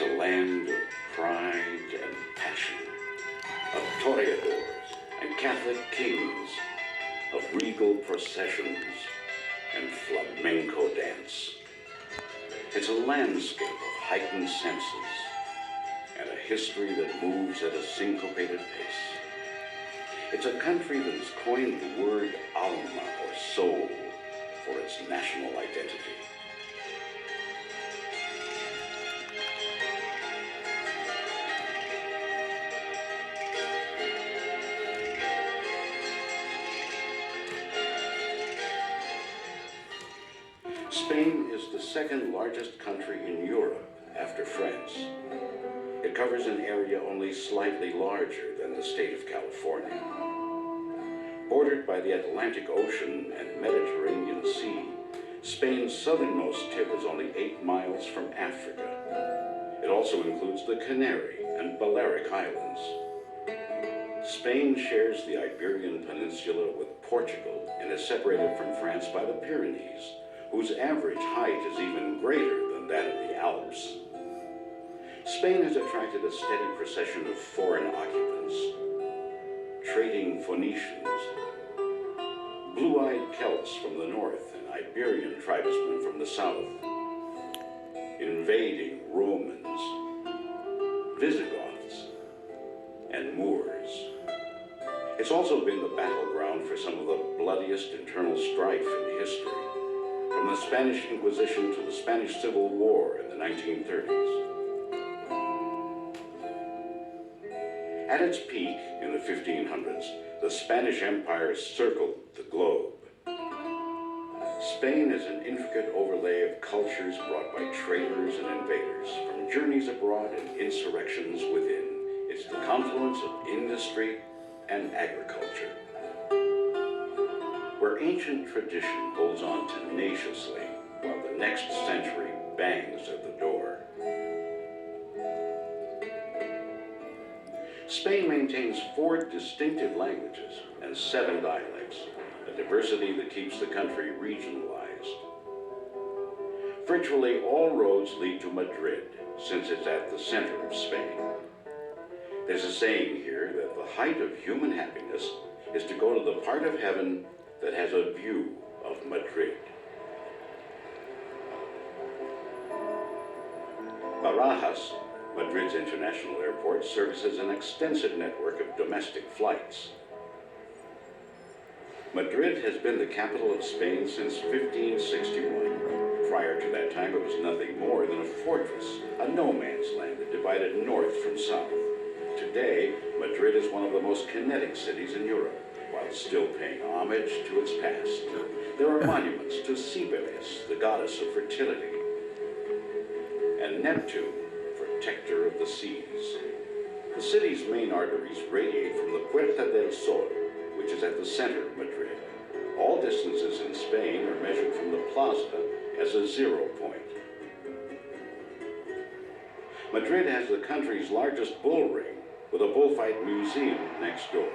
It's a land of pride and passion, of toreadors and Catholic kings, of regal processions and flamenco dance. It's a landscape of heightened senses and a history that moves at a syncopated pace. It's a country that has coined the word alma or soul for its national identity. Spain is the second largest country in Europe after France. It covers an area only slightly larger than the state of California. Bordered by the Atlantic Ocean and Mediterranean Sea, Spain's southernmost tip is only 8 miles from Africa. It also includes the Canary and Balearic Islands. Spain shares the Iberian Peninsula with Portugal and is separated from France by the Pyrenees, whose average height is even greater than that of the Alps. Spain has attracted a steady procession of foreign occupants: trading Phoenicians, blue-eyed Celts from the north and Iberian tribesmen from the south, invading Romans, Visigoths, and Moors. It's also been the battleground for some of the bloodiest internal strife in history, from the Spanish Inquisition to the Spanish Civil War in the 1930s. At its peak in the 1500s, the Spanish Empire circled the globe. Spain is an intricate overlay of cultures brought by traders and invaders, from journeys abroad and insurrections within. It's the confluence of industry and agriculture, where ancient tradition holds on tenaciously while the next century bangs at the door. Spain maintains 4 distinctive languages and 7 dialects, a diversity that keeps the country regionalized. Virtually all roads lead to Madrid, since it's at the center of Spain. There's a saying here that the height of human happiness is to go to the part of heaven that has a view of Madrid. Barajas, Madrid's international airport, services an extensive network of domestic flights. Madrid has been the capital of Spain since 1561. Prior to that time, it was nothing more than a fortress, a no man's land that divided north from south. Today, Madrid is one of the most kinetic cities in Europe, while still paying homage to its past. There are monuments to Cibeles, the goddess of fertility, and Neptune, protector of the seas. The city's main arteries radiate from the Puerta del Sol, which is at the center of Madrid. All distances in Spain are measured from the plaza as a 0 point. Madrid has the country's largest bull ring, with a bullfight museum next door,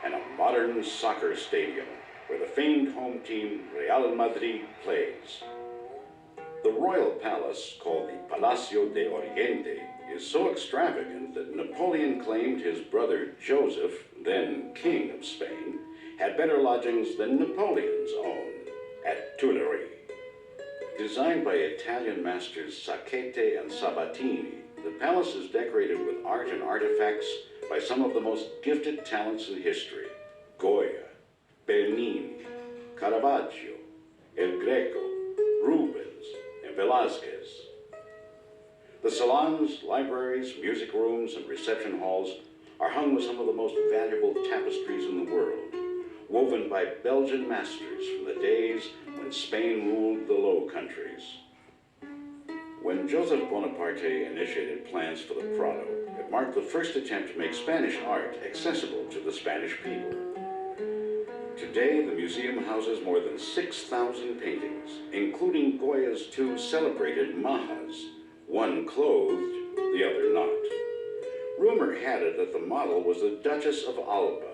and a modern soccer stadium where the famed home team Real Madrid plays. The royal palace, called the Palacio de Oriente, is so extravagant that Napoleon claimed his brother Joseph, then king of Spain, had better lodgings than Napoleon's own at Tuileries. Designed by Italian masters Sacchetti and Sabatini, the palace is decorated with art and artifacts by some of the most gifted talents in history: Goya, Bernini, Caravaggio, El Greco, Rubens, and Velázquez. The salons, libraries, music rooms, and reception halls are hung with some of the most valuable tapestries in the world, woven by Belgian masters from the days when Spain ruled the Low Countries. When Joseph Bonaparte initiated plans for the Prado, it marked the first attempt to make Spanish art accessible to the Spanish people. Today, the museum houses more than 6,000 paintings, including Goya's 2 celebrated Majas, one clothed, the other not. Rumor had it that the model was the Duchess of Alba,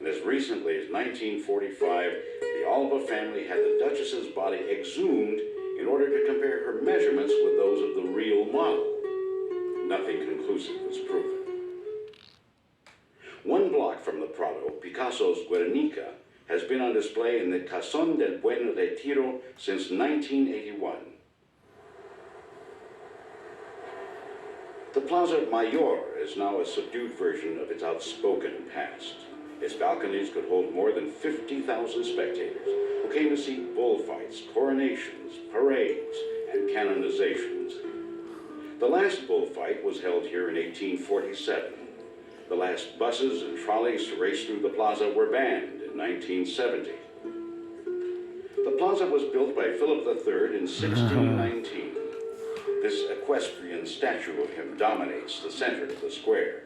and as recently as 1945, the Alba family had the Duchess's body exhumed in order to compare her measurements with those of the real model. nothing conclusive was proven. One block from the Prado, Picasso's Guernica has been on display in the Casón del Buen Retiro since 1981. The Plaza Mayor is now a subdued version of its outspoken past. Its balconies could hold more than 50,000 spectators who came to see bullfights, coronations, parades, and canonizations. The last bullfight was held here in 1847. The last buses and trolleys to race through the plaza were banned in 1970. The plaza was built by Philip III in 1619. This equestrian statue of him dominates the center of the square.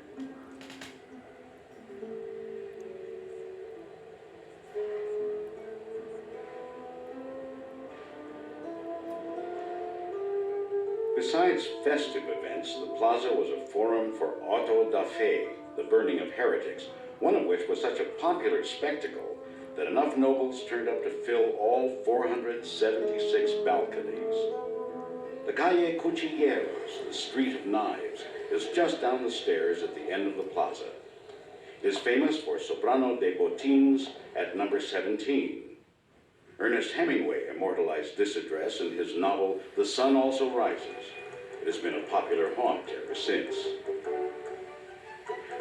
Besides festive events, the plaza was a forum for auto da fe, the burning of heretics, one of which was such a popular spectacle that enough nobles turned up to fill all 476 balconies. The Calle Cuchilleros, the Street of Knives, is just down the stairs at the end of the plaza. It is famous for Soprano de Botines at number 17. Ernest Hemingway immortalized this address in his novel The Sun Also Rises. It has been a popular haunt ever since.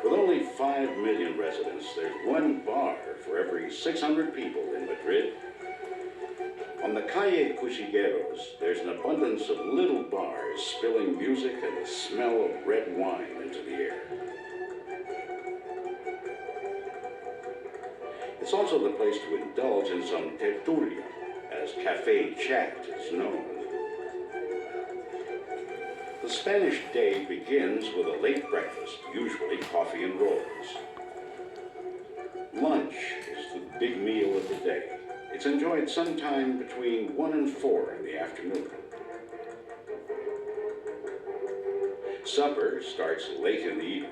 With only 5 million residents, there's one bar for every 600 people in Madrid. On the Calle Cuchilleros, there's an abundance of little bars spilling music and the smell of red wine into the air. It's also the place to indulge in some tertulia, as Café Chat is known. The Spanish day begins with a late breakfast, usually coffee and rolls. Lunch is the big meal of the day. It's enjoyed sometime between 1 and 4 in the afternoon. Supper starts late in the evening.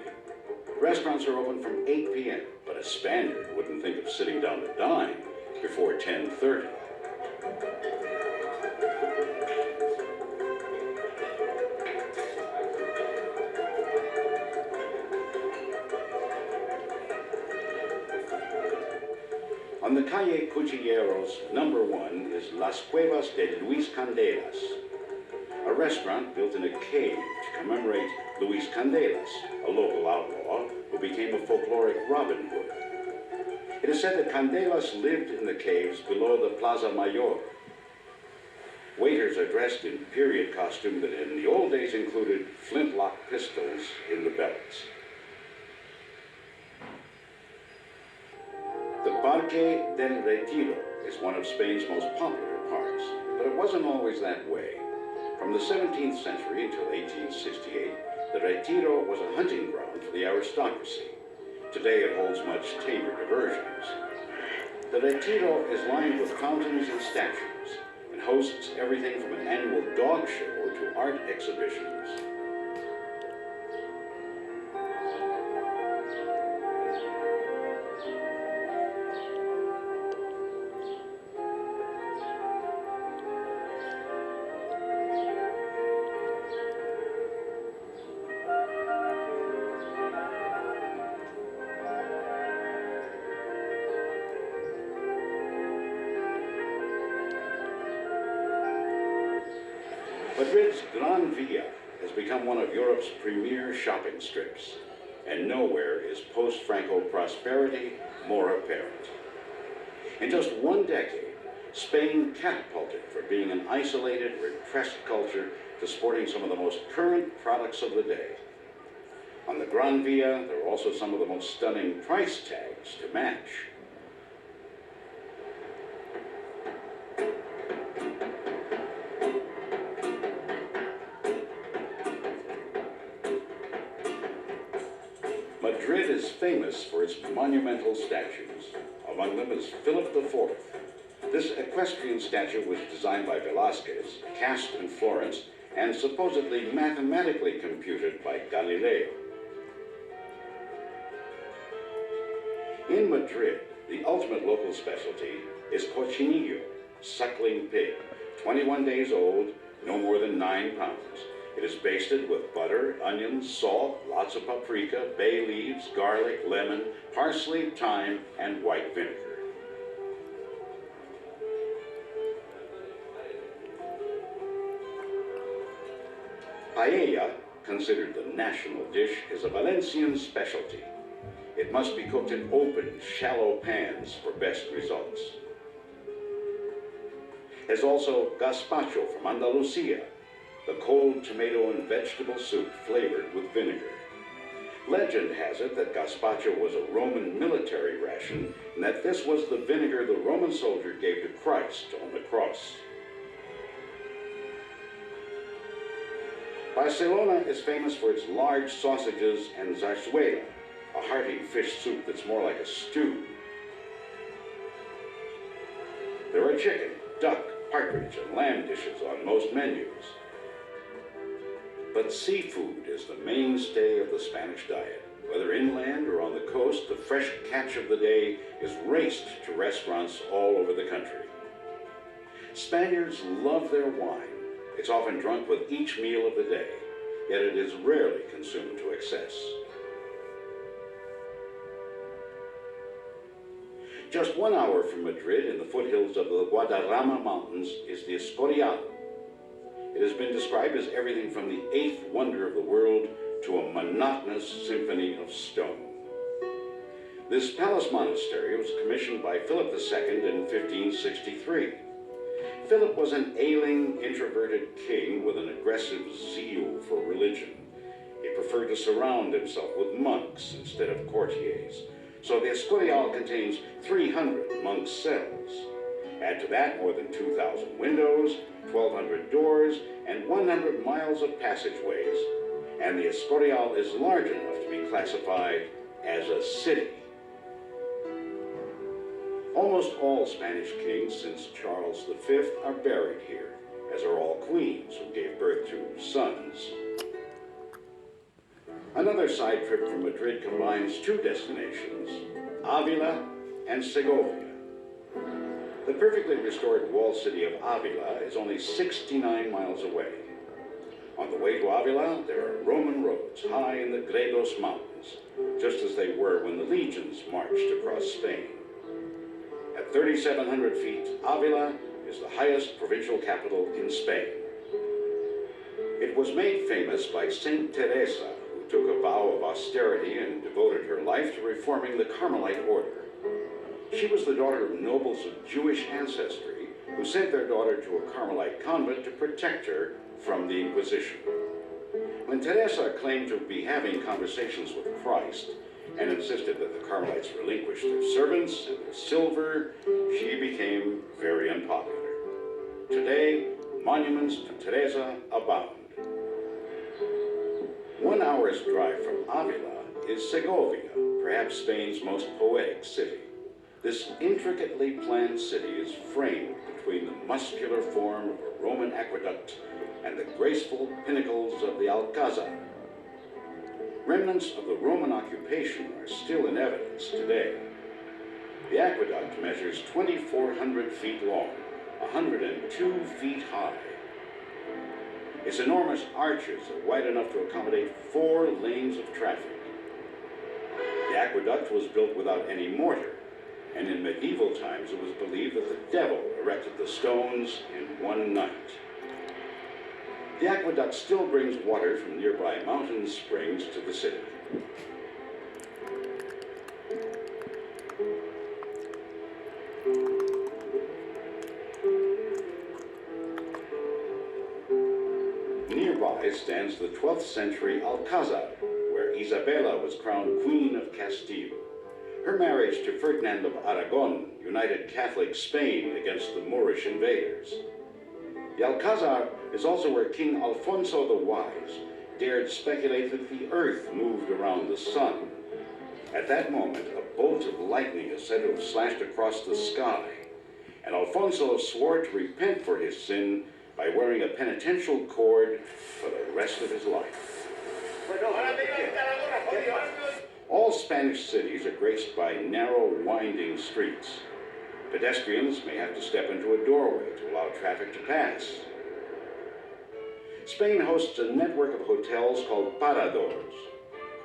Restaurants are open from 8 p.m., but a Spaniard wouldn't think of sitting down to dine before 10:30. On the Calle Cuchilleros, number 1 is Las Cuevas de Luis Candelas, a restaurant built in a cave to commemorate Luis Candelas, a local outlaw who became a folkloric Robin Hood. It is said that Candelas lived in the caves below the Plaza Mayor. Waiters are dressed in period costume that in the old days included flintlock pistols in the belts. The Parque del Retiro is one of Spain's most popular parks, but it wasn't always that way. From the 17th century until 1868, the Retiro was a hunting ground for the aristocracy. Today it holds much tamer diversions. The Retiro is lined with fountains and statues and hosts everything from an annual dog show to art exhibitions. Madrid's Gran Via has become one of Europe's premier shopping strips, and nowhere is post-Franco prosperity more apparent. In just one decade, Spain catapulted from being an isolated, repressed culture to sporting some of the most current products of the day. On the Gran Via, there are also some of the most stunning price tags to match. Madrid is famous for its monumental statues. Among them is Philip IV. This equestrian statue was designed by Velázquez, cast in Florence, and supposedly mathematically computed by Galileo. In Madrid, the ultimate local specialty is cochinillo, suckling pig, 21 days old, no more than 9 pounds. It is basted with butter, onions, salt, lots of paprika, bay leaves, garlic, lemon, parsley, thyme, and white vinegar. Paella, considered the national dish, is a Valencian specialty. It must be cooked in open, shallow pans for best results. There's also gazpacho from Andalusia, the cold tomato and vegetable soup flavored with vinegar. Legend has it that gazpacho was a Roman military ration and that this was the vinegar the Roman soldier gave to Christ on the cross. Barcelona is famous for its large sausages and zarzuela, a hearty fish soup that's more like a stew. There are chicken, duck, partridge, and lamb dishes on most menus. But seafood is the mainstay of the Spanish diet. Whether inland or on the coast, the fresh catch of the day is raced to restaurants all over the country. Spaniards love their wine. It's often drunk with each meal of the day, yet it is rarely consumed to excess. Just 1 hour from Madrid, in the foothills of the Guadarrama Mountains, is the Escorial. It has been described as everything from the eighth wonder of the world to a monotonous symphony of stone. This palace monastery was commissioned by Philip II in 1563. Philip was an ailing, introverted king with an aggressive zeal for religion. He preferred to surround himself with monks instead of courtiers, so the Escorial contains 300 monks' cells. Add to that more than 2,000 windows, 1,200 doors, and 100 miles of passageways, and the Escorial is large enough to be classified as a city. Almost all Spanish kings since Charles V are buried here, as are all queens who gave birth to sons. Another side trip from Madrid combines two destinations, Avila and Segovia. The perfectly restored walled city of Avila is only 69 miles away. On the way to Avila, there are Roman roads high in the Gredos Mountains, just as they were when the legions marched across Spain. At 3,700 feet, Avila is the highest provincial capital in Spain. It was made famous by Saint Teresa, who took a vow of austerity and devoted her life to reforming the Carmelite order. She was the daughter of nobles of Jewish ancestry who sent their daughter to a Carmelite convent to protect her from the Inquisition. When Teresa claimed to be having conversations with Christ and insisted that the Carmelites relinquish their servants and their silver, she became very unpopular. Today, monuments to Teresa abound. 1 hour's drive from Avila is Segovia, perhaps Spain's most poetic city. This intricately planned city is framed between the muscular form of a Roman aqueduct and the graceful pinnacles of the Alcázar. Remnants of the Roman occupation are still in evidence today. The aqueduct measures 2,400 feet long, 102 feet high. Its enormous arches are wide enough to accommodate 4 lanes of traffic. The aqueduct was built without any mortar, and in medieval times it was believed that the devil erected the stones in one night. The aqueduct still brings water from nearby mountain springs to the city. Nearby stands the 12th century Alcázar, where Isabella was crowned Queen of Castile. Her marriage to Ferdinand of Aragon united Catholic Spain against the Moorish invaders. The Alcázar is also where King Alfonso the Wise dared speculate that the earth moved around the sun. At that moment, a bolt of lightning is said to have slashed across the sky, and Alfonso swore to repent for his sin by wearing a penitential cord for the rest of his life. All Spanish cities are graced by narrow, winding streets. Pedestrians may have to step into a doorway to allow traffic to pass. Spain hosts a network of hotels called paradors.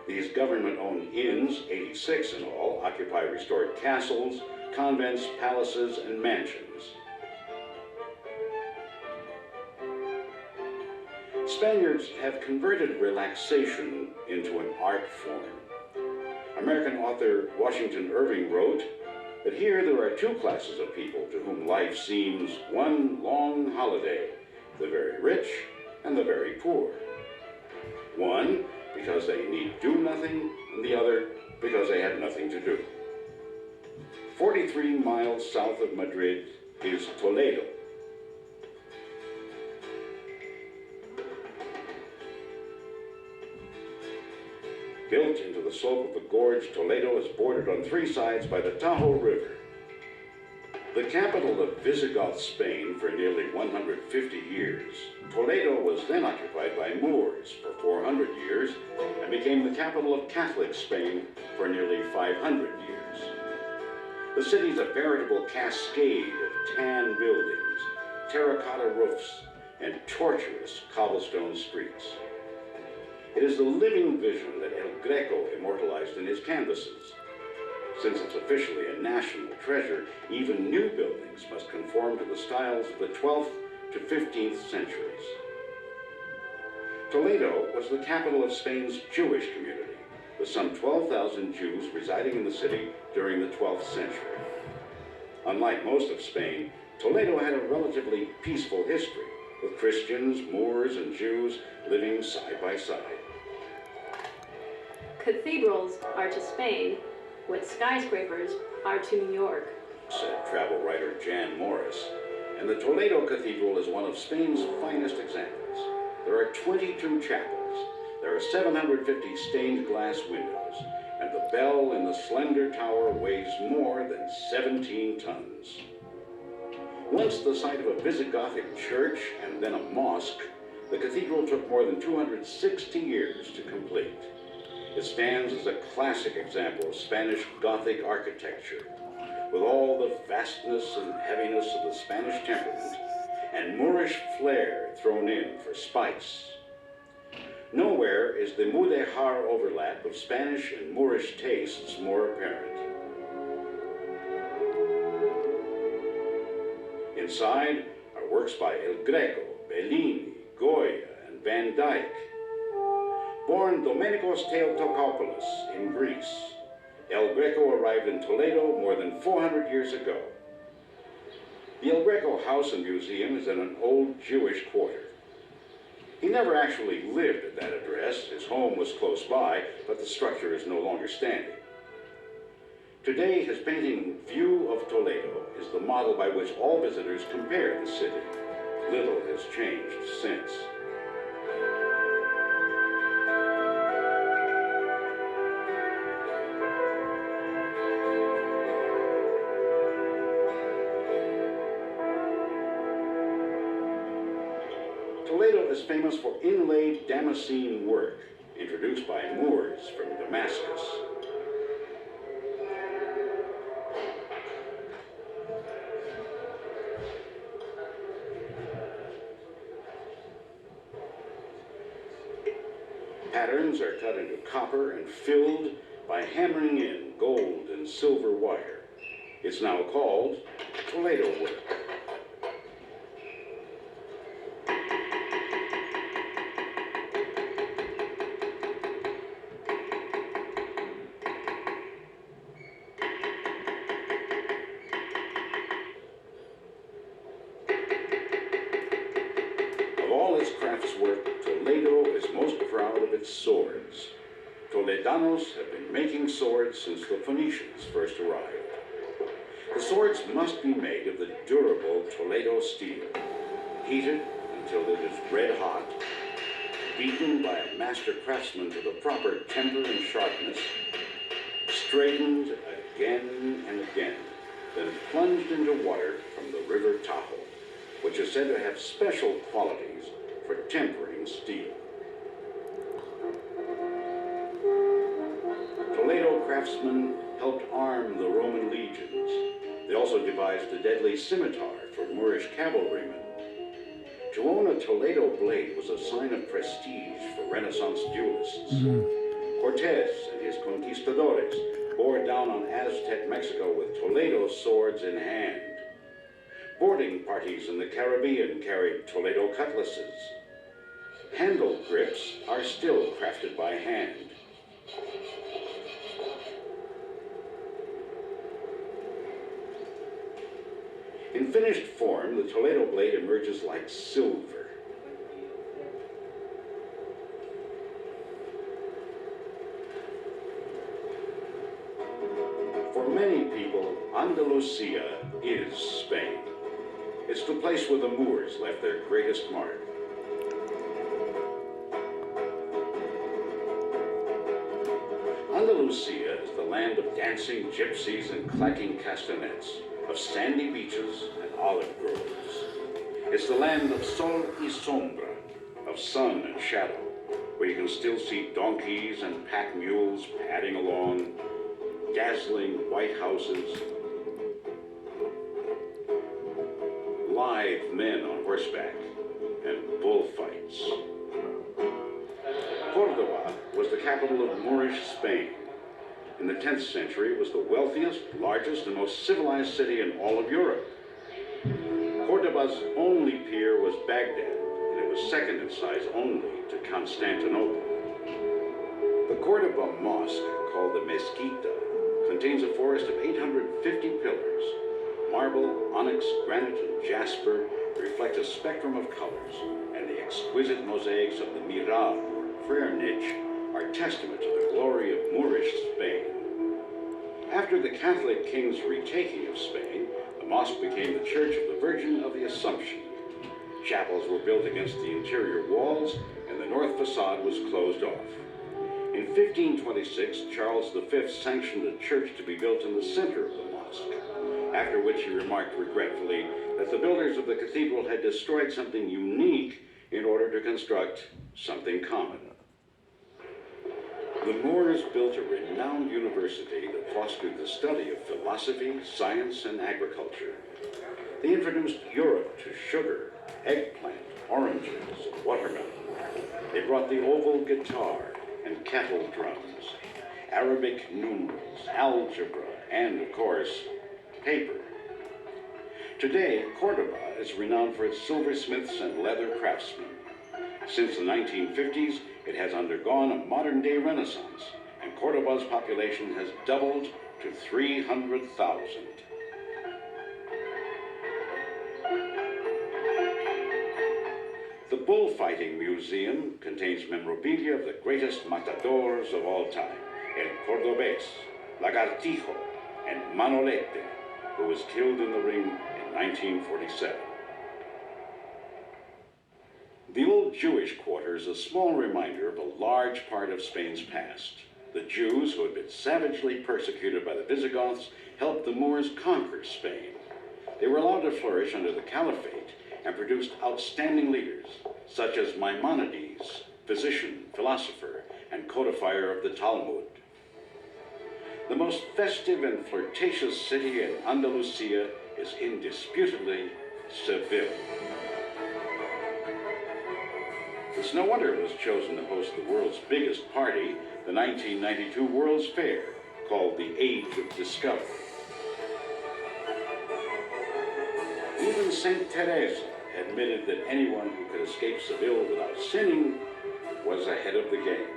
These government-owned inns, 86 in all, occupy restored castles, convents, palaces, and mansions. Spaniards have converted relaxation into an art form. American author Washington Irving wrote that here there are two classes of people to whom life seems one long holiday, the very rich and the very poor. One, because they need do nothing, and the other, because they have nothing to do. 43 miles south of Madrid is Toledo. Built into the slope of the gorge, Toledo is bordered on three sides by the Tajo River. The capital of Visigoth Spain for nearly 150 years, Toledo was then occupied by Moors for 400 years and became the capital of Catholic Spain for nearly 500 years. The city is a veritable cascade of tan buildings, terracotta roofs, and tortuous cobblestone streets. It is the living vision that El Greco immortalized in his canvases. Since it's officially a national treasure, even new buildings must conform to the styles of the 12th to 15th centuries. Toledo was the capital of Spain's Jewish community, with some 12,000 Jews residing in the city during the 12th century. Unlike most of Spain, Toledo had a relatively peaceful history, with Christians, Moors, and Jews living side by side. Cathedrals are to Spain what skyscrapers are to New York, said travel writer Jan Morris, and the Toledo Cathedral is one of Spain's finest examples. There are 22 chapels, there are 750 stained glass windows, and the bell in the slender tower weighs more than 17 tons. Once the site of a Visigothic church and then a mosque, the cathedral took more than 260 years to complete. It stands as a classic example of Spanish Gothic architecture, with all the vastness and heaviness of the Spanish temperament and Moorish flair thrown in for spice. Nowhere is the Mudéjar overlap of Spanish and Moorish tastes more apparent. Inside are works by El Greco, Bellini, Goya, and Van Dyck. Born Domenikos Theotokopoulos in Greece, El Greco arrived in Toledo more than 400 years ago. The El Greco House and Museum is in an old Jewish quarter. He never actually lived at that address. His home was close by, but the structure is no longer standing. Today, his painting View of Toledo is the model by which all visitors compare the city. Little has changed since. Toledo is famous for inlaid Damascene work, introduced by Moors from Damascus. Patterns are cut into copper and filled by hammering in gold and silver wire. It's now called Toledo work. Of all its craftswork, Toledo is most proud of its swords. Toledanos have been making swords since the Phoenicians first arrived. The swords must be made of the durable Toledo steel, heated until it is red hot, beaten by a master craftsman to the proper temper and sharpness, straightened again and again, then plunged into water from the River Tajo, which is said to have special qualities for tempering steel. Toledo craftsmen helped arm the Roman legions. They also devised the deadly scimitar for Moorish cavalrymen. To own a Toledo blade was a sign of prestige for Renaissance duelists. Cortez and his conquistadores bore down on Aztec Mexico with Toledo swords in hand. Boarding parties in the Caribbean carried Toledo cutlasses. Handle grips are still crafted by hand. In finished form, the Toledo blade emerges like silver. For many people, Andalusia is Spain. It's the place where the Moors left their greatest mark. Andalusia is the land of dancing gypsies and clacking castanets, of sandy beaches and olive groves. It's the land of sol y sombra, of sun and shadow, where you can still see donkeys and pack mules padding along, dazzling white houses, lithe men on horseback, and bullfights. Cordoba was the capital of Moorish Spain. In the 10th century, it was the wealthiest, largest, and most civilized city in all of Europe. Cordoba's only peer was Baghdad, and it was second in size only to Constantinople. The Cordoba Mosque, called the Mezquita, contains a forest of 850 pillars. Marble, onyx, granite, and jasper reflect a spectrum of colors, and the exquisite mosaics of the mihrab, or prayer niche, are testament to the glory of Moorish Spain. After the Catholic king's retaking of Spain, the mosque became the Church of the Virgin of the Assumption. Chapels were built against the interior walls, and the north facade was closed off. In 1526, Charles V sanctioned a church to be built in the center of the mosque, after which he remarked regretfully that the builders of the cathedral had destroyed something unique in order to construct something common. The Moors built a renowned university that fostered the study of philosophy, science, and agriculture. They introduced Europe to sugar, eggplant, oranges, and watermelon. They brought the oval guitar and kettle drums, Arabic numerals, algebra, and, of course, paper. Today, Cordoba is renowned for its silversmiths and leather craftsmen. Since the 1950s, it has undergone a modern-day renaissance, and Cordoba's population has doubled to 300,000. The Bullfighting Museum contains memorabilia of the greatest matadors of all time, El Cordobés, Lagartijo, and Manolete, who was killed in the ring in 1947. The old Jewish quarter is a small reminder of a large part of Spain's past. The Jews, who had been savagely persecuted by the Visigoths, helped the Moors conquer Spain. They were allowed to flourish under the Caliphate and produced outstanding leaders, such as Maimonides, physician, philosopher, and codifier of the Talmud. The most festive and flirtatious city in Andalusia is indisputably Seville. It's no wonder it was chosen to host the world's biggest party, the 1992 World's Fair, called the Age of Discovery. Even Saint Teresa admitted that anyone who could escape Seville without sinning was ahead of the game.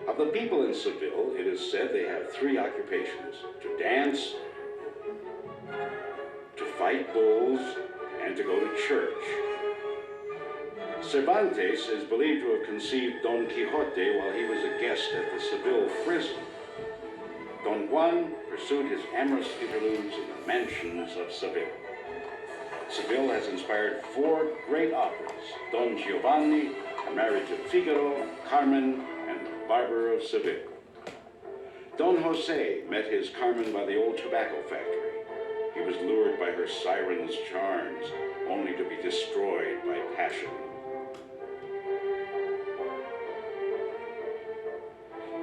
Of the people in Seville, it is said they have three occupations: to dance, to fight bulls, and to go to church. Cervantes is believed to have conceived Don Quixote while he was a guest at the Seville prison. Don Juan pursued his amorous interludes in the mansions of Seville. Seville has inspired four great operas: Don Giovanni, The Marriage of Figaro, Carmen, and The Barber of Seville. Don Jose met his Carmen by the old tobacco factory. He was lured by her siren's charms, only to be destroyed by passion.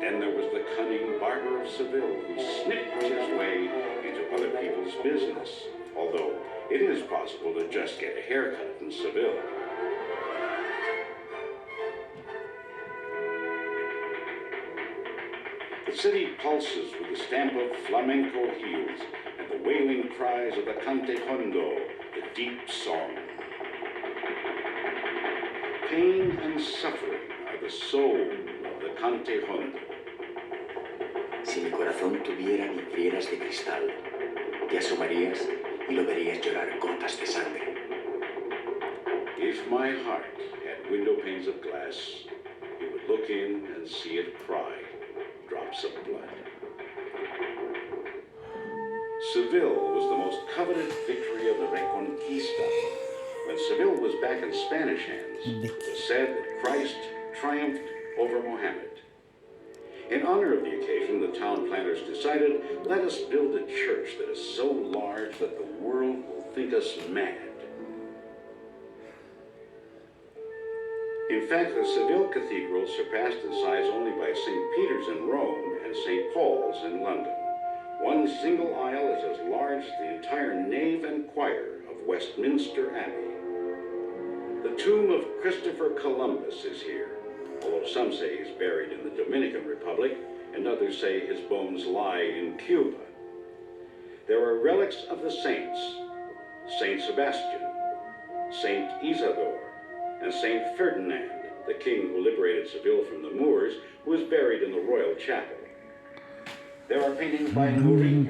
Then there was the cunning Barber of Seville, who snipped his way into other people's business, although It is possible to just get a haircut in Seville. The city pulses with the stamp of flamenco heels and the wailing cries of the cante hondo, the deep song. Pain and suffering are the soul of the cante hondo. Si mi corazón tuviera vidrieras de cristal, te asomarías y lo verías llorar gotas de sangre. If my heart had window panes of glass, you would look in and see it cry drops of blood. Seville was the most coveted victory of the Reconquista. When Seville was back in Spanish hands, it was said that Christ triumphed over Mohammed. In honor of the occasion, the town planners decided, let us build a church that is so large that the world will think us mad. In fact, the Seville Cathedral surpassed in size only by St. Peter's in Rome and St. Paul's in London. One single aisle is as large as the entire nave and choir of Westminster Abbey. The tomb of Christopher Columbus is here, although some say he's buried in the Dominican Republic, and others say his bones lie in Cuba. There are relics of the saints, Saint Sebastian, Saint Isidore, and Saint Ferdinand, the king who liberated Seville from the Moors, who is buried in the royal chapel. There are paintings by Murillo,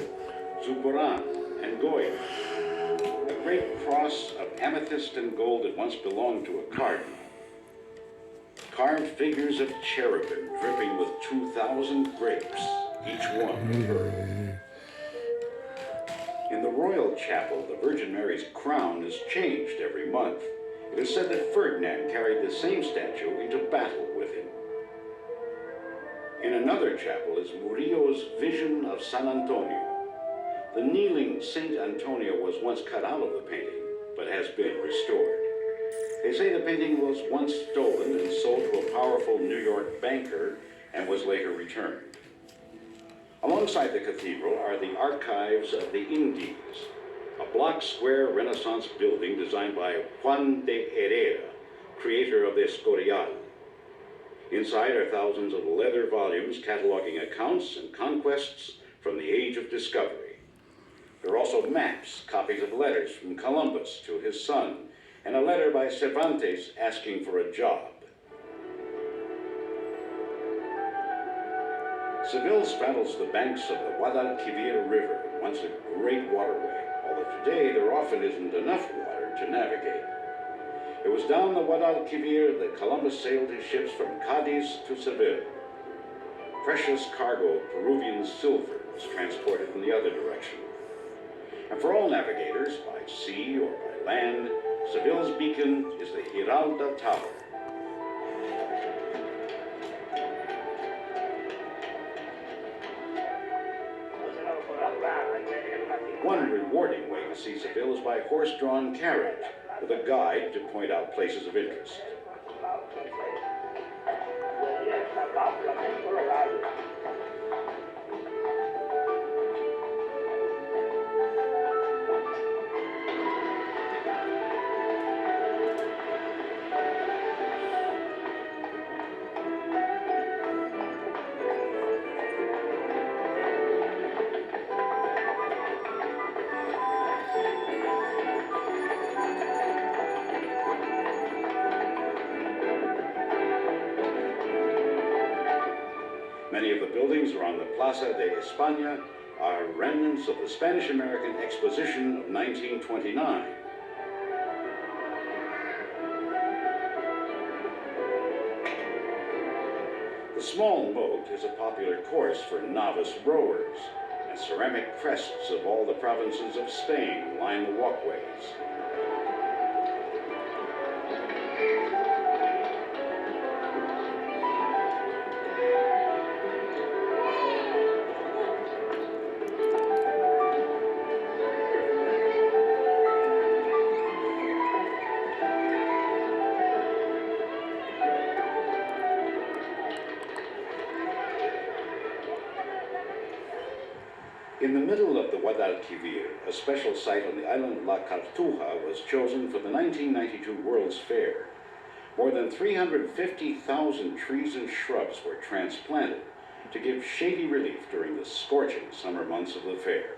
Zurbarán, and Goya. A great cross of amethyst and gold that once belonged to a cardinal. Carved figures of cherubim dripping with 2,000 grapes, each one pearl. In the royal chapel, the Virgin Mary's crown is changed every month. It is said that Ferdinand carried the same statue into battle with him. In another chapel is Murillo's Vision of San Antonio. The kneeling Saint Antonio was once cut out of the painting, but has been restored. They say the painting was once stolen and sold to a powerful New York banker and was later returned. Alongside the cathedral are the Archives of the Indies, a block-square Renaissance building designed by Juan de Herrera, creator of the Escorial. Inside are thousands of leather volumes cataloging accounts and conquests from the Age of Discovery. There are also maps, copies of letters from Columbus to his son, and a letter by Cervantes asking for a job. Seville straddles the banks of the Guadalquivir River, once a great waterway, although today there often isn't enough water to navigate. It was down the Guadalquivir that Columbus sailed his ships from Cadiz to Seville. Precious cargo of Peruvian silver was transported in the other direction. And for all navigators, by sea or by land, Seville's beacon is the Giralda Tower. One rewarding way to see Seville is by horse-drawn carriage, with a guide to point out places of interest. Many of the buildings around the Plaza de España are remnants of the Spanish-American Exposition of 1929. The small moat is a popular course for novice rowers, and ceramic crests of all the provinces of Spain line the walkways. In the middle of the Guadalquivir, a special site on the island of La Cartuja was chosen for the 1992 World's Fair. More than 350,000 trees and shrubs were transplanted to give shady relief during the scorching summer months of the fair,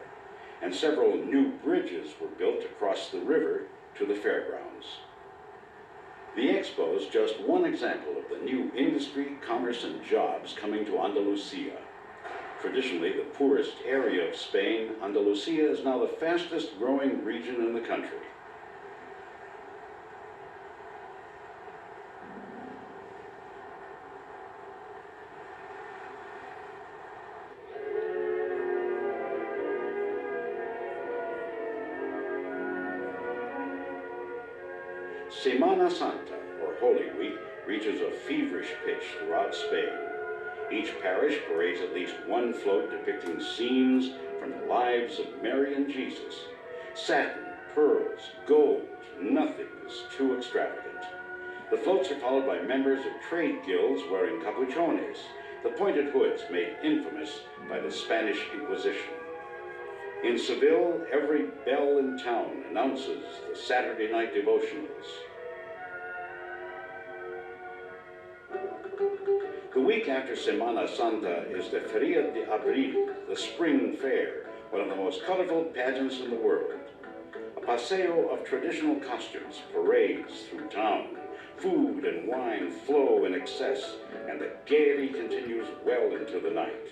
and several new bridges were built to cross the river to the fairgrounds. The expo is just one example of the new industry, commerce, and jobs coming to Andalusia. Traditionally the poorest area of Spain, Andalusia is now the fastest growing region in the country. Semana Santa, or Holy Week, reaches a feverish pitch throughout Spain. Each parish parades at least one float depicting scenes from the lives of Mary and Jesus. Satin, pearls, gold, nothing is too extravagant. The floats are followed by members of trade guilds wearing capuchones, the pointed hoods made infamous by the Spanish Inquisition. In Seville, every bell in town announces the Saturday night devotionals. The week after Semana Santa is the Feria de Abril, the spring fair, one of the most colorful pageants in the world. A paseo of traditional costumes parades through town. Food and wine flow in excess, and the gaiety continues well into the night.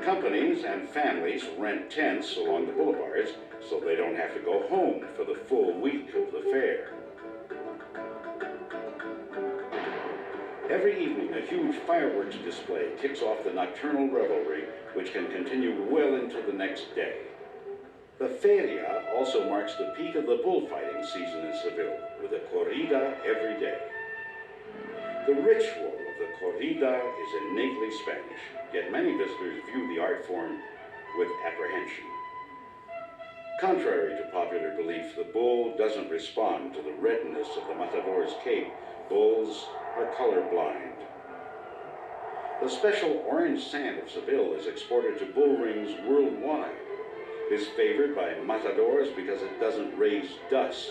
Companies and families rent tents along the boulevards so they don't have to go home for the full week of the fair. Every evening, a huge fireworks display kicks off the nocturnal revelry, which can continue well into the next day. The Feria also marks the peak of the bullfighting season in Seville, with a corrida every day. The ritual of the corrida is innately Spanish, yet many visitors view the art form with apprehension. Contrary to popular belief, the bull doesn't respond to the redness of the matador's cape. Bulls are colorblind. The special orange sand of Seville is exported to bull rings worldwide. It is favored by matadors because it doesn't raise dust.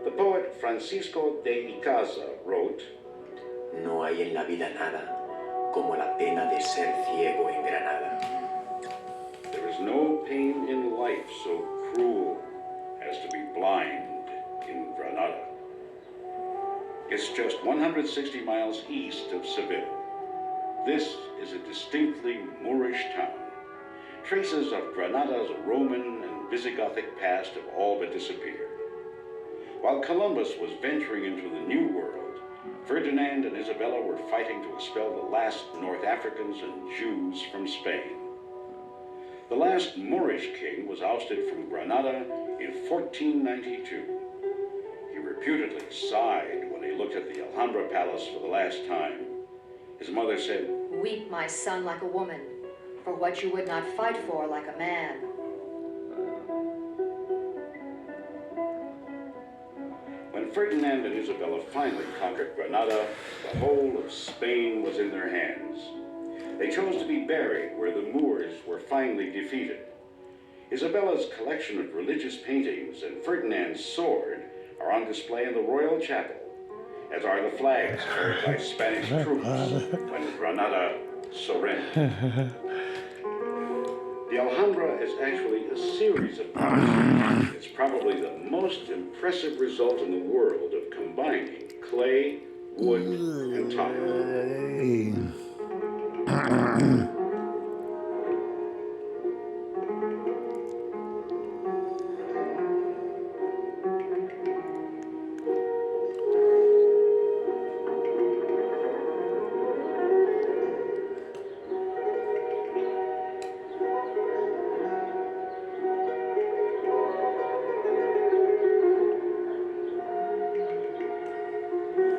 The poet Francisco de Icaza wrote, No hay en la vida nada como la pena de ser ciego en Granada. There is no pain in life so cruel as to be blind in Granada. It's just 160 miles east of Seville. This is a distinctly Moorish town. Traces of Granada's Roman and Visigothic past have all but disappeared. While Columbus was venturing into the New World, Ferdinand and Isabella were fighting to expel the last North Africans and Jews from Spain. The last Moorish king was ousted from Granada in 1492. He reputedly sighed when he looked at the Alhambra Palace for the last time. His mother said, Weep, my son, like a woman, for what you would not fight for like a man. When Ferdinand and Isabella finally conquered Granada, the whole of Spain was in their hands. They chose to be buried where the Moors were finally defeated. Isabella's collection of religious paintings and Ferdinand's sword are on display in the Royal Chapel, as are the flags carried by Spanish troops when Granada surrendered. The Alhambra is actually a series of palaces. It's probably the most impressive result in the world of combining clay, wood, and tar.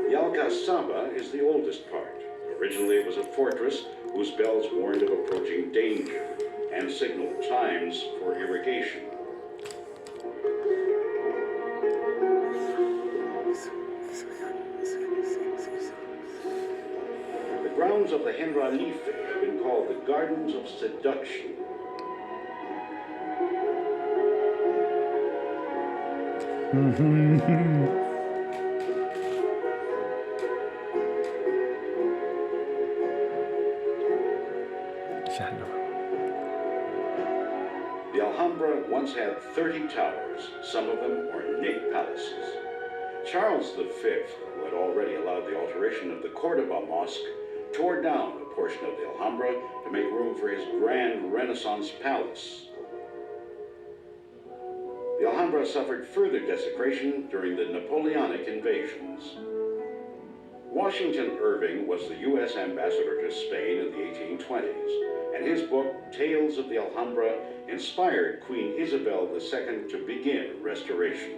The Alcazaba is the oldest part. Originally it was a fortress whose bells warned of approaching danger and signaled times for irrigation. grounds of the Generalife have been called the Gardens of Seduction. Ya no. The Alhambra once had 30 towers, some of them ornate palaces. Charles V, who had already allowed the alteration of the Cordoba Mosque, tore down a portion of the Alhambra to make room for his grand Renaissance palace. The Alhambra suffered further desecration during the Napoleonic invasions. Washington Irving was the U.S. ambassador to Spain in the 1820s, and his book, Tales of the Alhambra, inspired Queen Isabel II to begin restoration.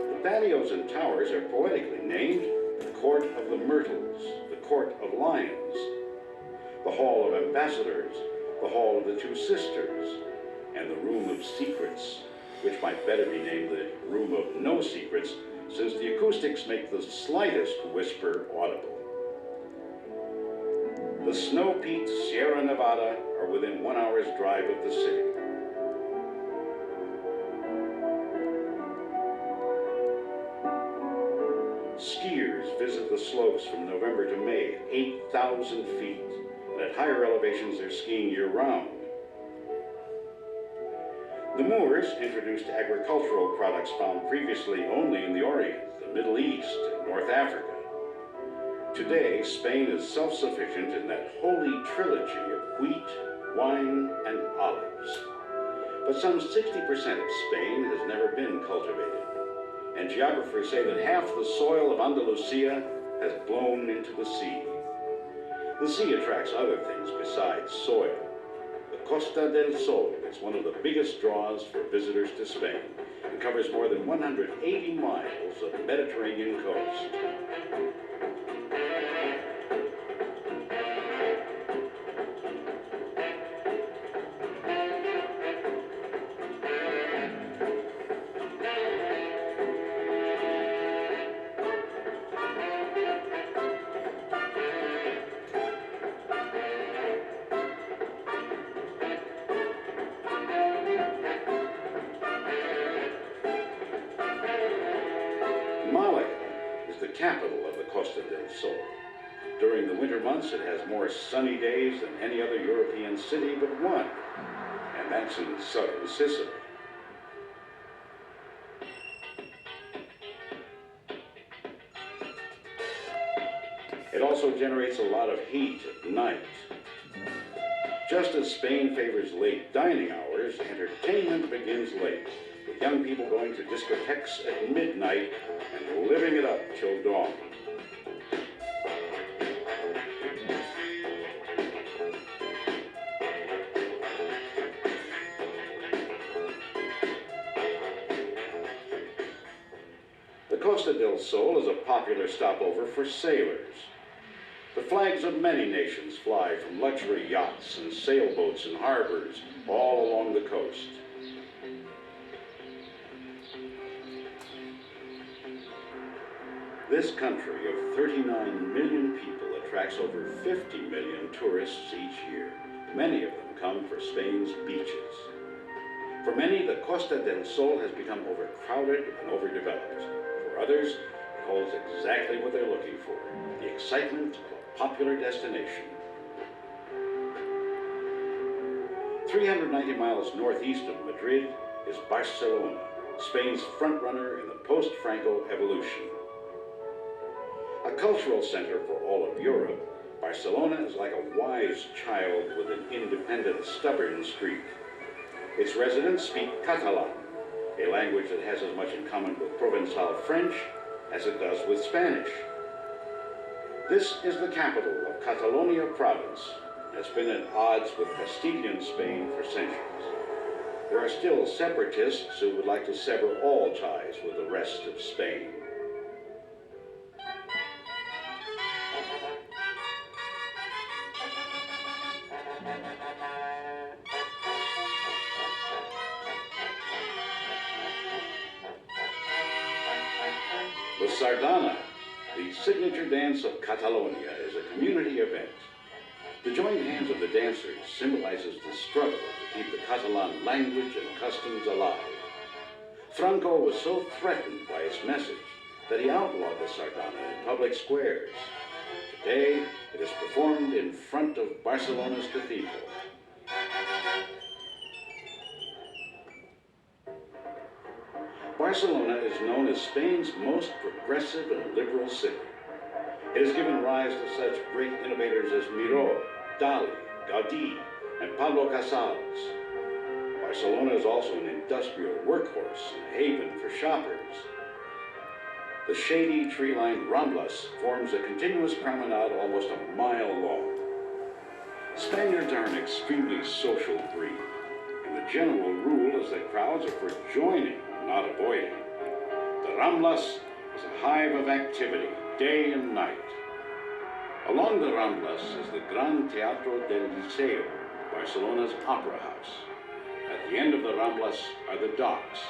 The patios and towers are poetically named the Court of the Myrtles, the Court of Lions, the Hall of Ambassadors, the Hall of the Two Sisters, and the Room of Secrets, which might better be named the Room of No Secrets, since the acoustics make the slightest whisper audible. The snow-peaked Sierra Nevada are within 1 hour's drive of the city. Skiers visit the slopes from November to May at 8,000 feet, and at higher elevations they're skiing year-round. The Moors introduced agricultural products found previously only in the Orient, the Middle East, and North Africa. Today, Spain is self-sufficient in that holy trilogy of wheat, wine, and olives. But some 60% of Spain has never been cultivated, and geographers say that half the soil of Andalusia has blown into the sea. The sea attracts other things besides soil. The Costa del Sol is one of the biggest draws for visitors to Spain and covers more than 180 miles of Mediterranean coast. Malaga is the capital of the Costa del Sol. During the winter months, it has more sunny days than any other European city but one, and that's in southern Sicily. It also generates a lot of heat at night. Just as Spain favors late dining hours, entertainment begins late, with young people going to discotheques at midnight and living it up till dawn. The Costa del Sol is a popular stopover for sailors. The flags of many nations fly from luxury yachts and sailboats in harbors all along the coast. This country of 39 million people attracts over 50 million tourists each year. Many of them come for Spain's beaches. For many, the Costa del Sol has become overcrowded and overdeveloped. For others, it holds exactly what they're looking for, the excitement of a popular destination. 390 miles northeast of Madrid is Barcelona, Spain's frontrunner in the post-Franco evolution. A cultural center for all of Europe, Barcelona is like a wise child with an independent, stubborn streak. Its residents speak Catalan, a language that has as much in common with Provençal French as it does with Spanish. This is the capital of Catalonia province, and has been at odds with Castilian Spain for centuries. There are still separatists who would like to sever all ties with the rest of Spain. Sardana, the signature dance of Catalonia, is a community event. The joint hands of the dancers symbolizes the struggle to keep the Catalan language and customs alive. Franco was so threatened by its message that he outlawed the Sardana in public squares. Today, it is performed in front of Barcelona's cathedral. Barcelona is known as Spain's most progressive and liberal city. It has given rise to such great innovators as Miró, Dali, Gaudí, and Pablo Casals. Barcelona is also an industrial workhorse and a haven for shoppers. The shady, tree-lined Ramblas forms a continuous promenade almost a mile long. Spaniards are an extremely social breed, and the general rule is that crowds are for joining, not avoiding. The Ramblas is a hive of activity, day and night. Along the Ramblas is the Gran Teatro del Liceo, Barcelona's opera house. At the end of the Ramblas are the docks.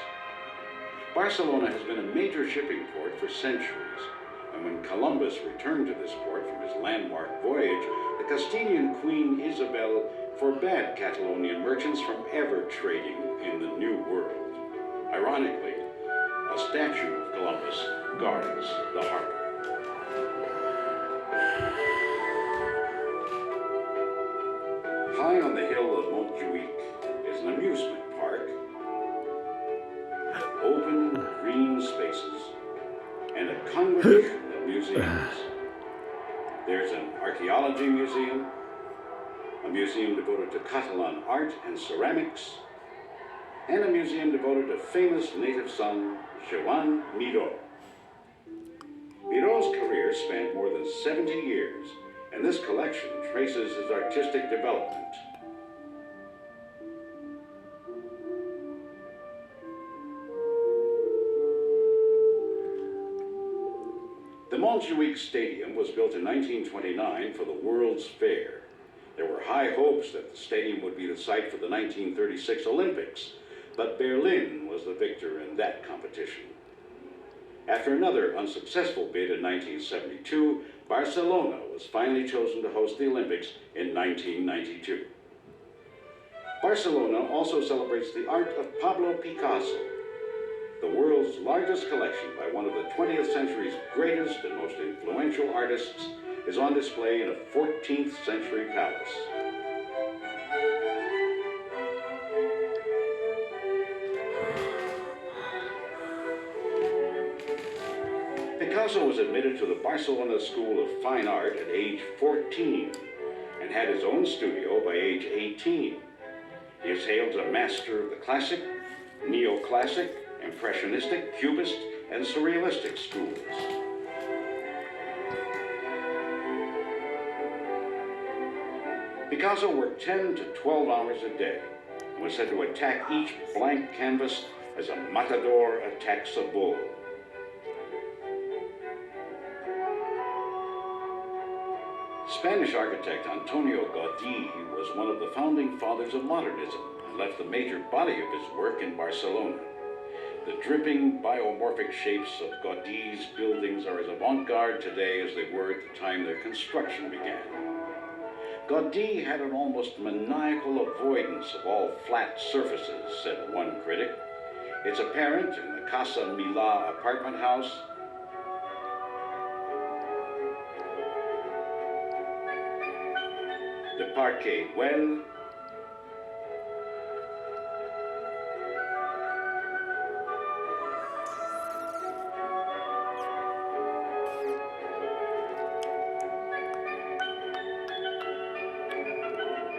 Barcelona has been a major shipping port for centuries, and when Columbus returned to this port from his landmark voyage, the Castilian Queen Isabel forbade Catalonian merchants from ever trading in the New World. Ironically, a statue of Columbus guards the harbor. High on the hill of Montjuic is an amusement park, open green spaces, and a congregation of museums. There's an archaeology museum, a museum devoted to Catalan art and ceramics, and a museum devoted to famous native son Joan Miró. Miró's career spanned more than 70 years, and this collection traces his artistic development. The Montjuic Stadium was built in 1929 for the World's Fair. There were high hopes that the stadium would be the site for the 1936 Olympics, but Berlin was the victor in that competition. After another unsuccessful bid in 1972, Barcelona was finally chosen to host the Olympics in 1992. Barcelona also celebrates the art of Pablo Picasso. The world's largest collection by one of the 20th century's greatest and most influential artists is on display in a 14th century palace. Picasso was admitted to the Barcelona School of Fine Art at age 14 and had his own studio by age 18. He is hailed as a master of the classic, neoclassic, impressionistic, cubist, and surrealistic schools. Picasso worked 10 to 12 hours a day and was said to attack each blank canvas as a matador attacks a bull. Spanish architect Antonio Gaudí was one of the founding fathers of modernism and left the major body of his work in Barcelona. The dripping, biomorphic shapes of Gaudí's buildings are as avant-garde today as they were at the time their construction began. Gaudí had an almost maniacal avoidance of all flat surfaces, said one critic. It's apparent in the Casa Milà apartment house, the Parque Güell,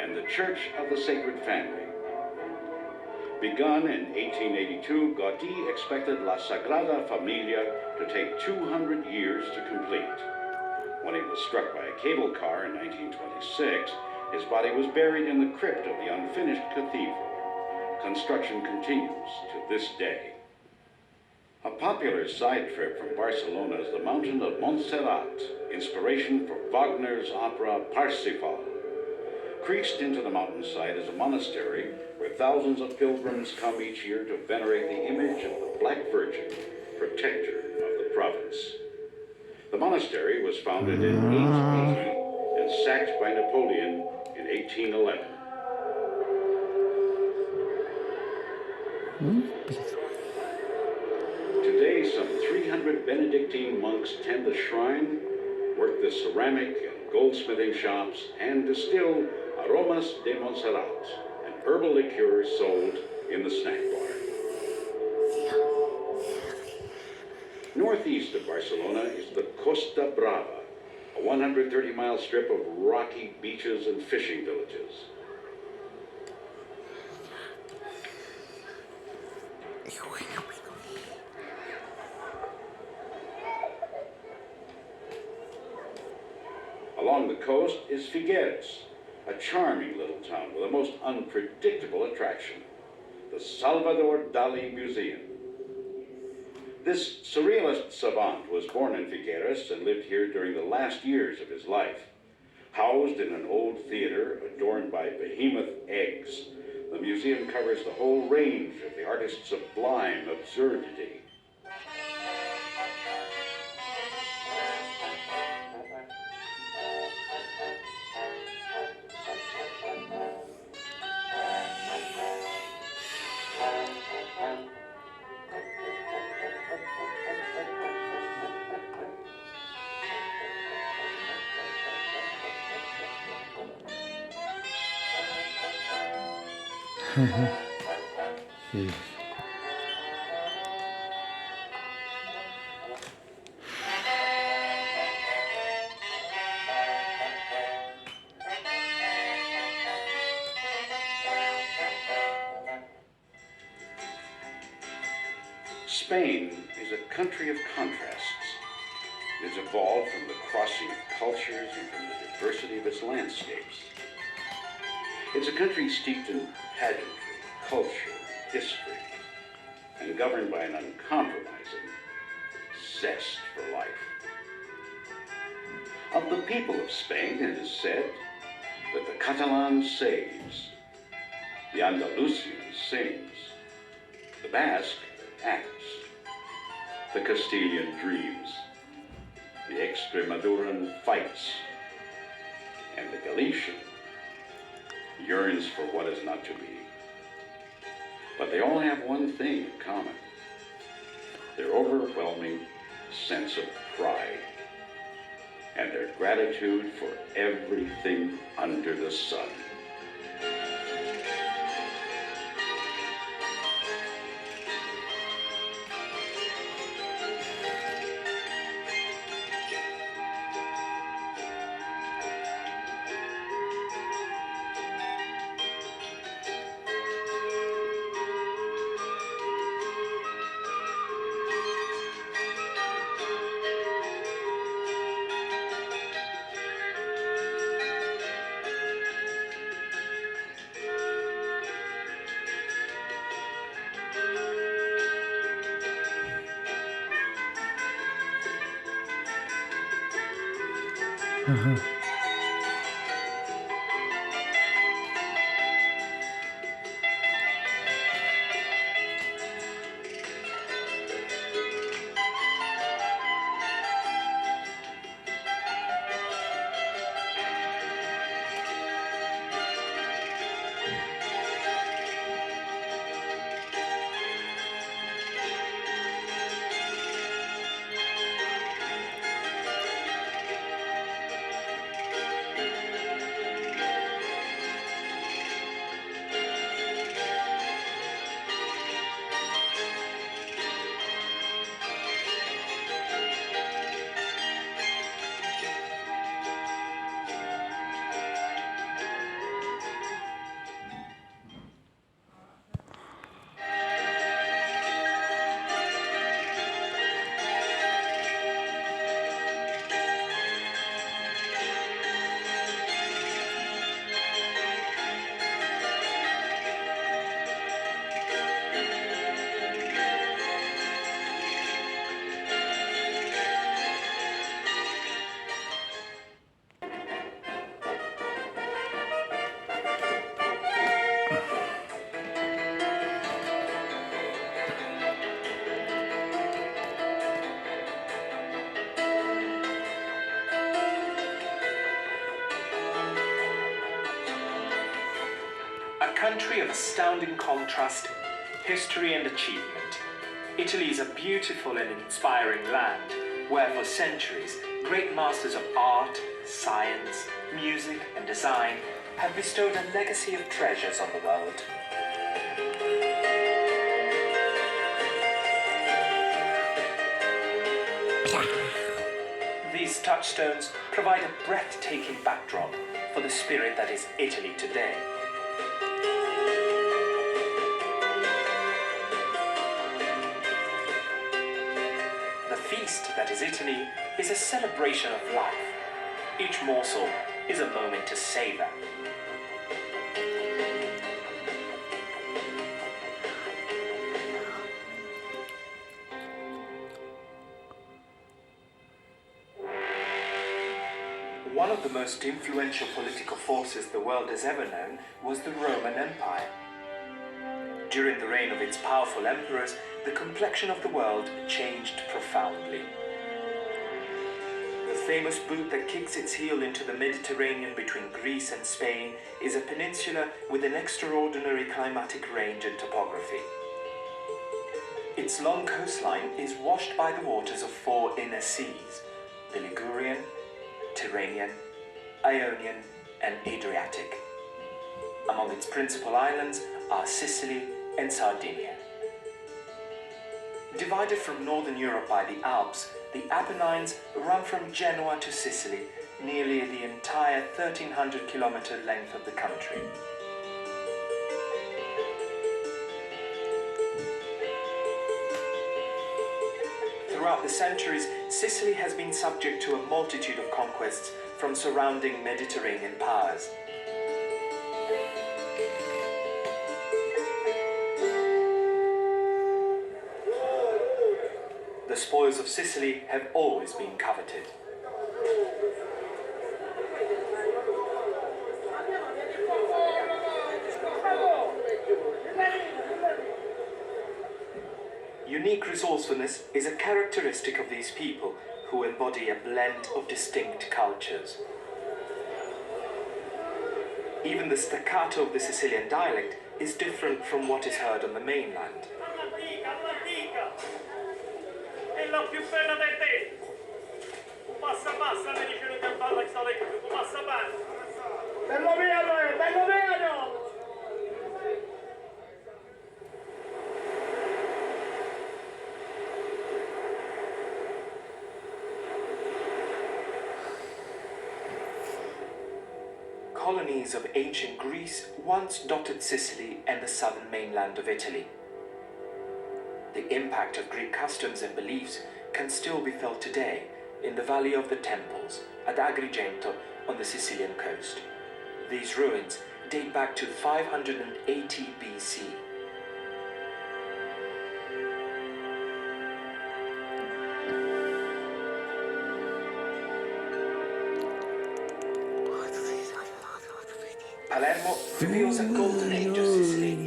and the Church of the Sacred Family. Begun in 1882, Gaudí expected La Sagrada Familia to take 200 years to complete. When he was struck by a cable car in 1926, his body was buried in the crypt of the unfinished cathedral. Construction continues to this day. A popular side trip from Barcelona is the mountain of Montserrat, inspiration for Wagner's opera Parsifal. Creased into the mountainside is a monastery where thousands of pilgrims come each year to venerate the image of the Black Virgin, protector of the province. monastery was founded in 880 and sacked by Napoleon in 1811. Today, some 300 Benedictine monks tend the shrine, work the ceramic and goldsmithing shops, and distill Aromas de Montserrat, an herbal liqueur sold in the snack bar. Northeast of Barcelona is the Costa Brava, a 130-mile strip of rocky beaches and fishing villages. Along the coast is Figueres, a charming little town with a most unpredictable attraction, the Salvador Dali Museum. This surrealist savant was born in Figueres and lived here during the last years of his life. Housed in an old theater adorned by behemoth eggs, the museum covers the whole range of the artist's sublime absurdity. Sí. Spain is a country of contrasts. It has evolved from the crossing of cultures and from the diversity of its landscapes. It's a country steeped in pageantry, culture, history, and governed by an uncompromising zest for life. Of the people of Spain, it is said that the Catalan saves, the Andalusian sings, the Basque acts, the Castilian dreams, the Extremaduran fights, and the Galician yearns for what is not to be. But they all have one thing in common: their overwhelming sense of pride and their gratitude for everything under the sun. country of astounding contrast, history and achievement, Italy is a beautiful and inspiring land where for centuries great masters of art, science, music and design have bestowed a legacy of treasures on the world. These touchstones provide a breathtaking backdrop for the spirit that is Italy today. The feast that is Italy is a celebration of life. Each morsel is a moment to savor. One of the most influential political forces the world has ever known was the Roman Empire. During the reign of its powerful emperors, the complexion of the world changed profoundly. The famous boot that kicks its heel into the Mediterranean between Greece and Spain is a peninsula with an extraordinary climatic range and topography. Its long coastline is washed by the waters of four inner seas: the Ligurian, Tyrrhenian, Ionian, and Adriatic. Among its principal islands are Sicily and Sardinia. Divided from northern Europe by the Alps, the Apennines run from Genoa to Sicily, nearly the entire 1,300-kilometer length of the country. Throughout the centuries, Sicily has been subject to a multitude of conquests from surrounding Mediterranean powers. The spoils of Sicily have always been coveted. Unique resourcefulness is a characteristic of these people who embody a blend of distinct cultures. Even the staccato of the Sicilian dialect is different from what is heard on the mainland. È la più bella del te. Un passa passa mi dice che parla che sta lì, un passa passa. Bello mio, bello mio. Colonies of ancient Greece once dotted Sicily and the southern mainland of Italy. The impact of Greek customs and beliefs can still be felt today in the Valley of the Temples at Agrigento on the Sicilian coast. These ruins date back to 580 BC. Palermo reveals a golden age of Sicily.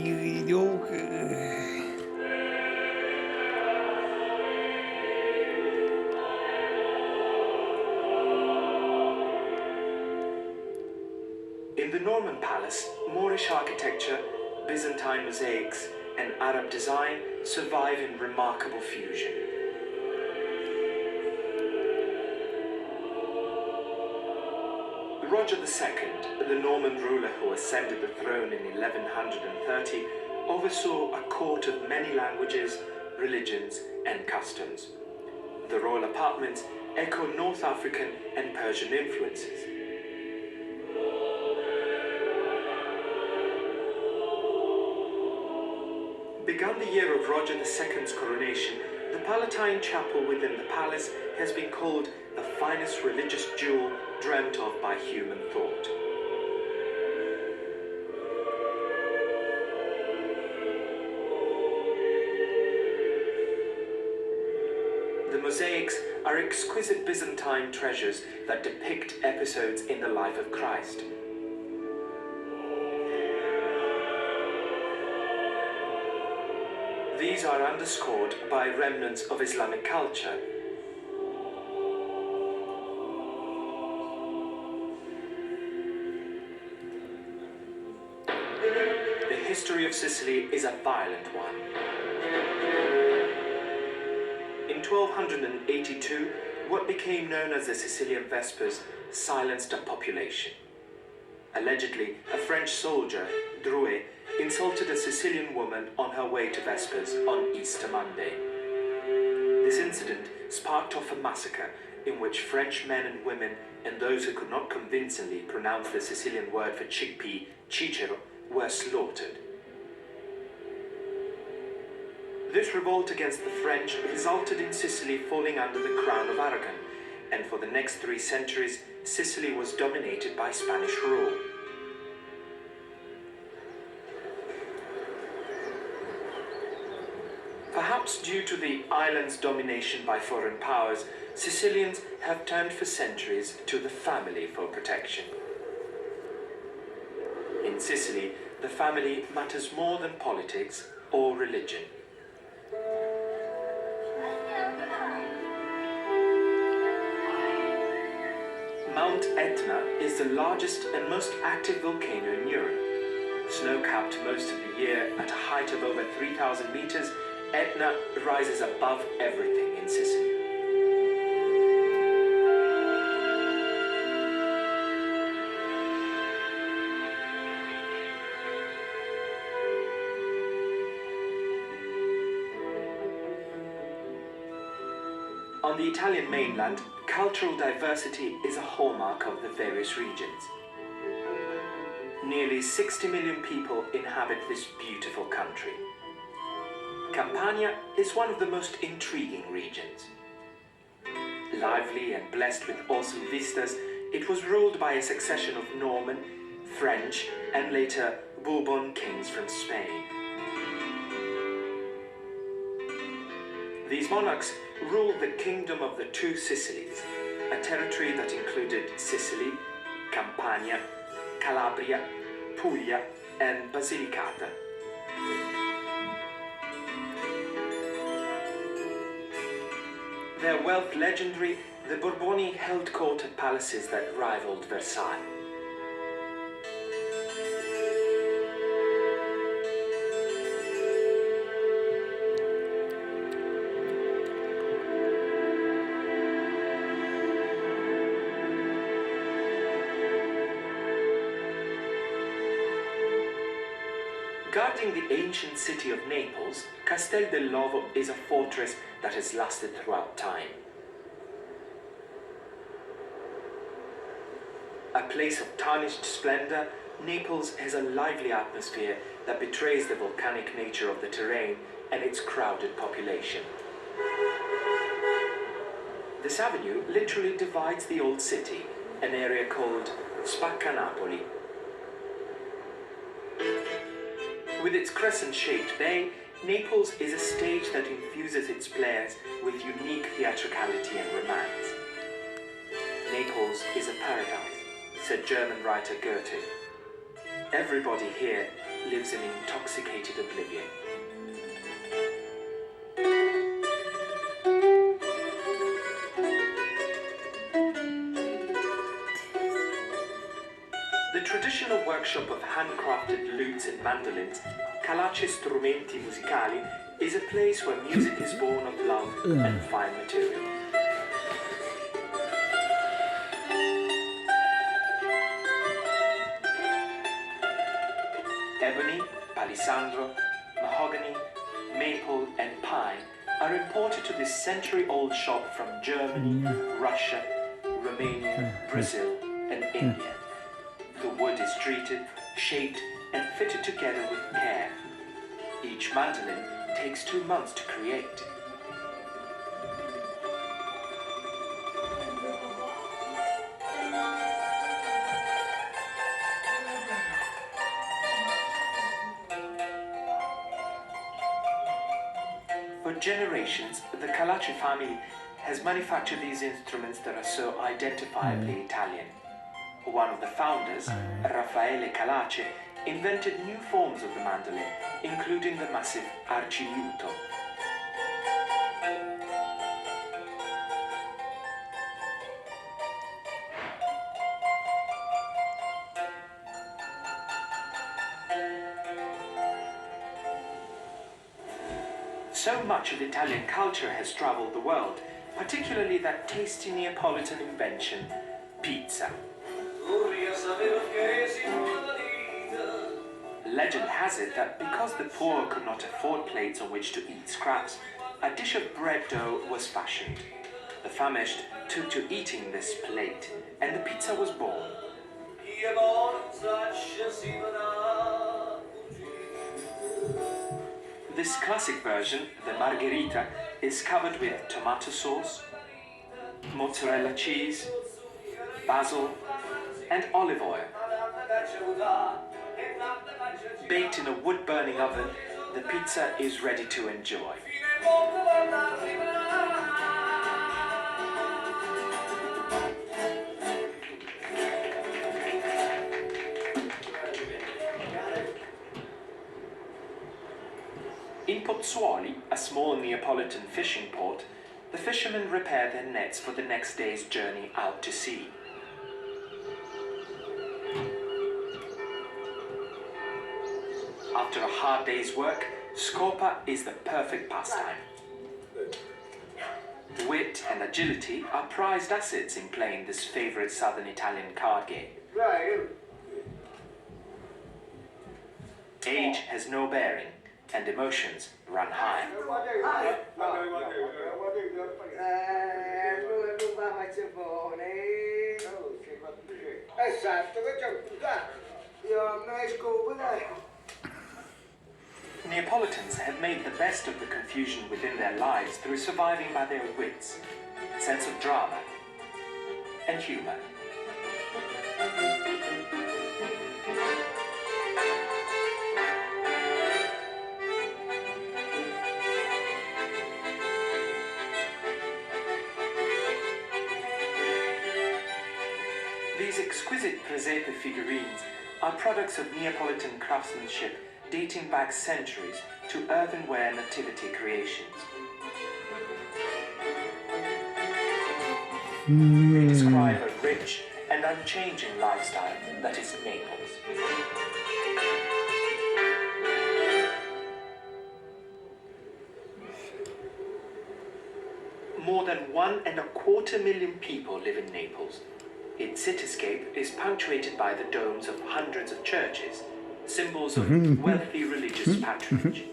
In the Norman Palace, Moorish architecture, Byzantine mosaics, and Arab design survive in remarkable fusion. Roger II, the Norman ruler who ascended the throne in 1130, oversaw a court of many languages, religions, and customs. The royal apartments echo North African and Persian influences. Begun the year of Roger II's coronation, the Palatine Chapel within the palace has been called the finest religious jewel dreamt of by human thought. The mosaics are exquisite Byzantine treasures that depict episodes in the life of Christ. These are underscored by remnants of Islamic culture. The history of Sicily is a violent one. In 1282, what became known as the Sicilian Vespers silenced a population. Allegedly, a French soldier, Drouet, insulted a Sicilian woman on her way to Vespers on Easter Monday. This incident sparked off a massacre in which French men and women and those who could not convincingly pronounce the Sicilian word for chickpea, cicero, were slaughtered. This revolt against the French resulted in Sicily falling under the Crown of Aragon, and for the next 3 centuries, Sicily was dominated by Spanish rule. Perhaps due to the island's domination by foreign powers, Sicilians have turned for centuries to the family for protection. In Sicily, the family matters more than politics or religion. Mount Etna is the largest and most active volcano in Europe. Snow-capped most of the year at a height of over 3,000 meters, Etna rises above everything in Sicily. On the Italian mainland, cultural diversity is a hallmark of the various regions. Nearly 60 million people inhabit this beautiful country. Campania is one of the most intriguing regions. Lively and blessed with awesome vistas, it was ruled by a succession of Norman, French, and later Bourbon kings from Spain. These monarchs ruled the Kingdom of the Two Sicilies, a territory that included Sicily, Campania, Calabria, Puglia, and Basilicata. Their wealth legendary, the Bourboni held court at palaces that rivaled Versailles. Guarding the ancient city of Naples, Castel dell'Ovo is a fortress that has lasted throughout time. A place of tarnished splendor, Naples has a lively atmosphere that betrays the volcanic nature of the terrain and its crowded population. This avenue literally divides the old city, an area called Spaccanapoli. With its crescent-shaped bay, Naples is a stage that infuses its players with unique theatricality and romance. Naples is a paradise, said German writer Goethe. Everybody here lives in intoxicated oblivion. The traditional workshop of handcrafted lutes and mandolins, Calace Strumenti Musicali, is a place where music is born of love and fine material. Ebony, palisandro, mahogany, maple, and pine are imported to this century-old shop from Germany, Russia, Romania, Brazil, and India. The wood is treated, shaped, and fitted together with care. Each mandolin takes 2 months to create. For generations, the Calace family has manufactured these instruments that are so identifiably Italian. One of the founders, Raffaele Calace, invented new forms of the mandolin, including the massive archiliuto. So much of Italian culture has traveled the world, particularly that tasty Neapolitan invention, pizza. Legend has it that because the poor could not afford plates on which to eat scraps, a dish of bread dough was fashioned. The famished took to eating this plate, and the pizza was born. This classic version, the margherita, is covered with tomato sauce, mozzarella cheese, basil, and olive oil. Baked in a wood-burning oven, the pizza is ready to enjoy. In Pozzuoli, a small Neapolitan fishing port, the fishermen repair their nets for the next day's journey out to sea. After a hard day's work, scopa is the perfect pastime. Wit and agility are prized assets in playing this favorite southern Italian card game. Age has no bearing, and emotions run high. Neapolitans have made the best of the confusion within their lives through surviving by their wits, sense of drama, and humor. These exquisite presepe figurines are products of Neapolitan craftsmanship dating back centuries to earthenware nativity creations. They describe a rich and unchanging lifestyle that is Naples. More than 1.25 million people live in Naples. Its cityscape is punctuated by the domes of hundreds of churches, symbols of wealthy religious patronage.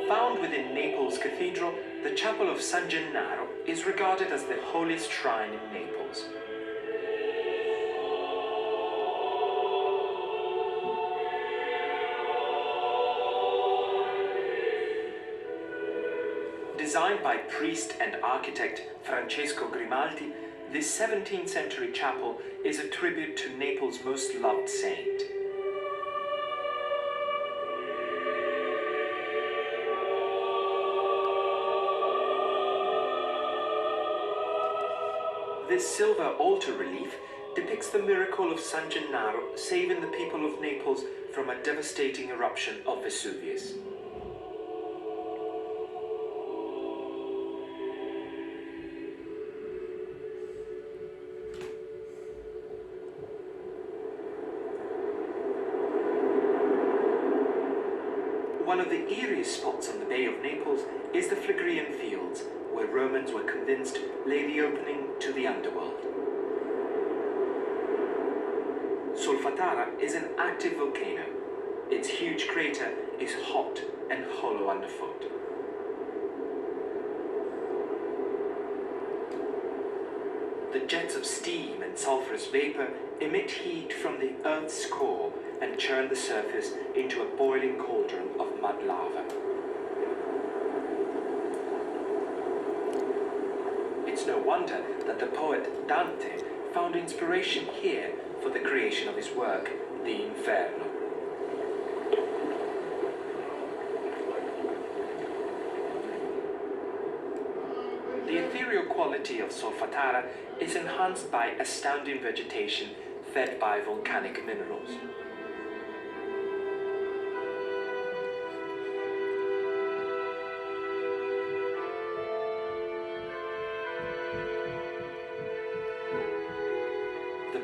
Found within Naples Cathedral, the Chapel of San Gennaro is regarded as the holiest shrine in Naples. Designed by priest and architect Francesco Grimaldi, this 17th century chapel is a tribute to Naples' most loved saint. This silver altar relief depicts the miracle of San Gennaro saving the people of Naples from a devastating eruption of Vesuvius. One of the eeriest spots on the Bay of Naples is the Phlegrean Fields, where Romans were convinced lay the opening to the underworld. Solfatara is an active volcano. Its huge crater is hot and hollow underfoot. The jets of steam and sulfurous vapor emit heat from the Earth's core and churn the surface into a boiling cauldron of mud lava. It's no wonder that the poet Dante found inspiration here for the creation of his work, the Inferno. The ethereal quality of Solfatara is enhanced by astounding vegetation fed by volcanic minerals.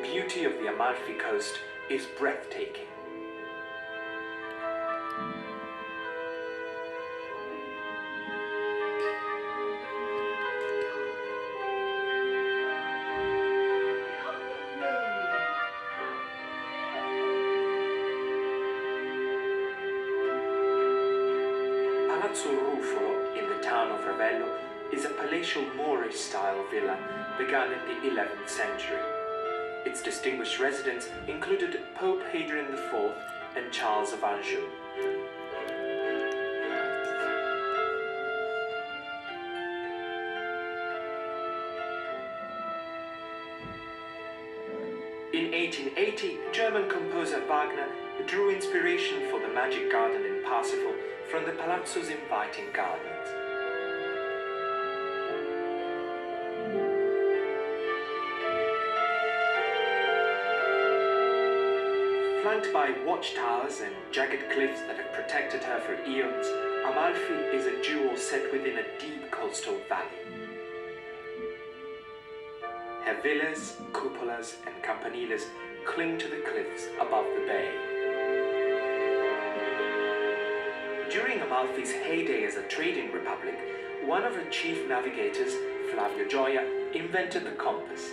beauty of the Amalfi Coast is breathtaking. Palazzo Ruffolo, in the town of Ravello, is a palatial Moorish-style villa begun in the 11th century. Its distinguished residents included Pope Hadrian IV and Charles of Anjou. In 1880, German composer Wagner drew inspiration for the Magic Garden in Parsifal from the palazzo's inviting gardens. Flanked by watchtowers and jagged cliffs that have protected her for eons, Amalfi is a jewel set within a deep coastal valley. Her villas, cupolas, and campaniles cling to the cliffs above the bay. During Amalfi's heyday as a trading republic, one of her chief navigators, Flavio Gioia, invented the compass,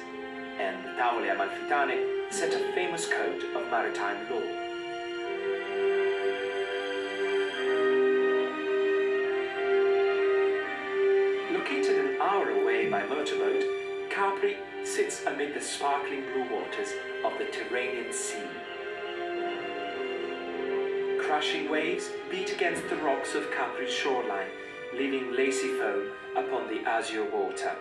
and the Tavole Amalfitane set a famous code of maritime law. Located an hour away by motorboat, Capri sits amid the sparkling blue waters of the Tyrrhenian Sea. Crashing waves beat against the rocks of Capri's shoreline, leaving lacy foam upon the azure water.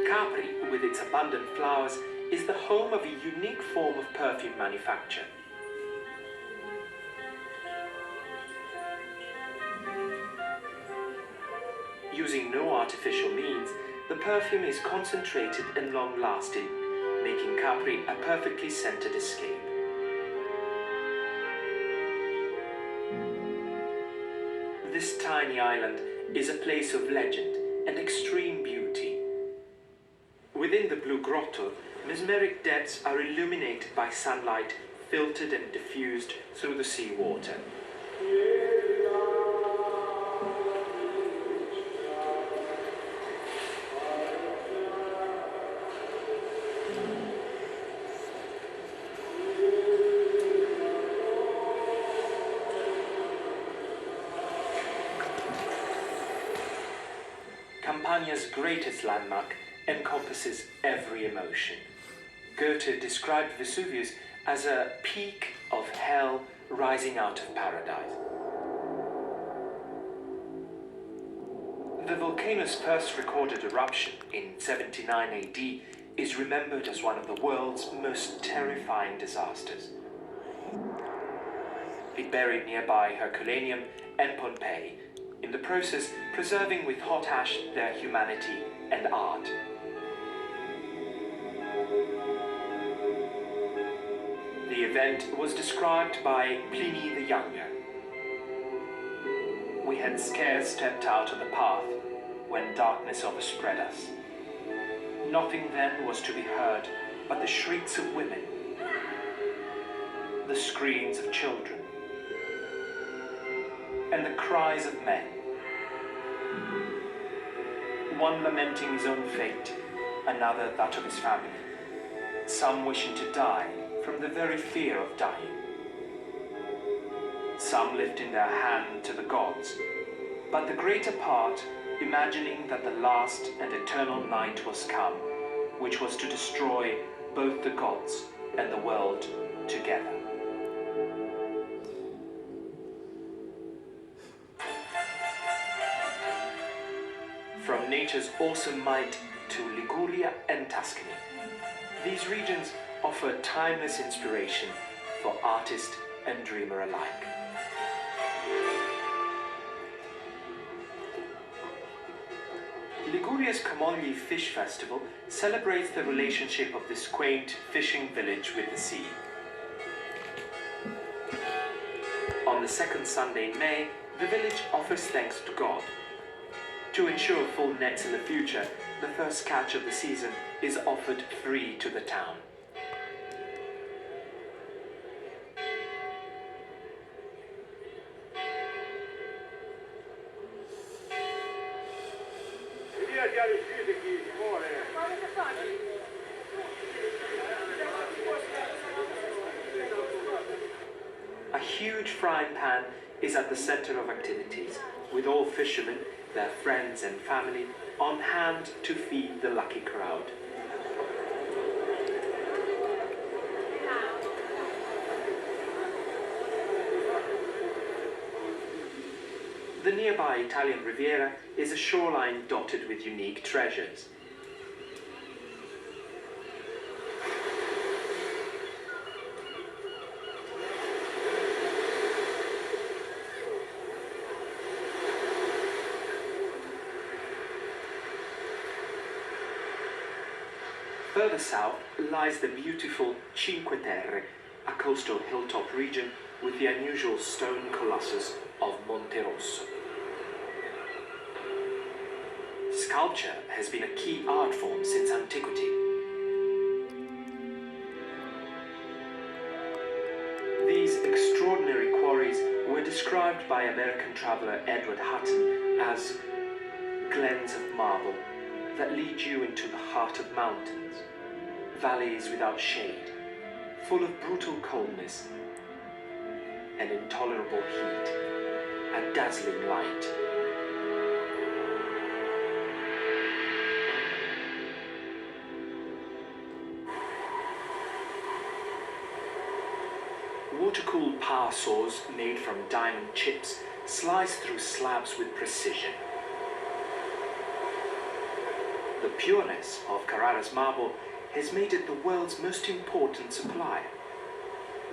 Capri, with its abundant flowers, is the home of a unique form of perfume manufacture. Using no artificial means, the perfume is concentrated and long-lasting, making Capri a perfectly scented escape. This tiny island is a place of legend and extreme beauty. Within the Blue Grotto, mesmeric depths are illuminated by sunlight filtered and diffused through the seawater. Campania's greatest landmark encompasses every emotion. Goethe described Vesuvius as a peak of hell rising out of paradise. The volcano's first recorded eruption in 79 AD is remembered as one of the world's most terrifying disasters. It buried nearby Herculaneum and Pompeii, in the process preserving with hot ash their humanity and art. The event was described by Pliny the Younger. We had scarce stepped out on the path when darkness overspread us. Nothing then was to be heard but the shrieks of women, the screams of children, and the cries of men. One lamenting his own fate, another that of his family, some wishing to die from the very fear of dying. Some lifting their hand to the gods, but the greater part imagining that the last and eternal night was come, which was to destroy both the gods and the world together. From nature's awesome might to Liguria and Tuscany, these regions offer timeless inspiration for artist and dreamer alike. Liguria's Camogli Fish Festival celebrates the relationship of this quaint fishing village with the sea. On the second Sunday in May, the village offers thanks to God. To ensure full nets in the future, the first catch of the season is offered free to the town. Via di Alessio chi muore. A huge frying pan is at the center of activities, with all fishermen, their friends and family on hand to feed the lucky crowd. The nearby Italian Riviera is a shoreline dotted with unique treasures. Further south lies the beautiful Cinque Terre, a coastal hilltop region with the unusual stone colossus of Monte Rosso. Sculpture has been a key art form since antiquity. These extraordinary quarries were described by American traveler Edward Hutton as glens of marble that lead you into the heart of mountains, valleys without shade, full of brutal coldness and intolerable heat, a dazzling light. Water-cooled power saws made from diamond chips slice through slabs with precision. The pureness of Carrara's marble has made it the world's most important supplier.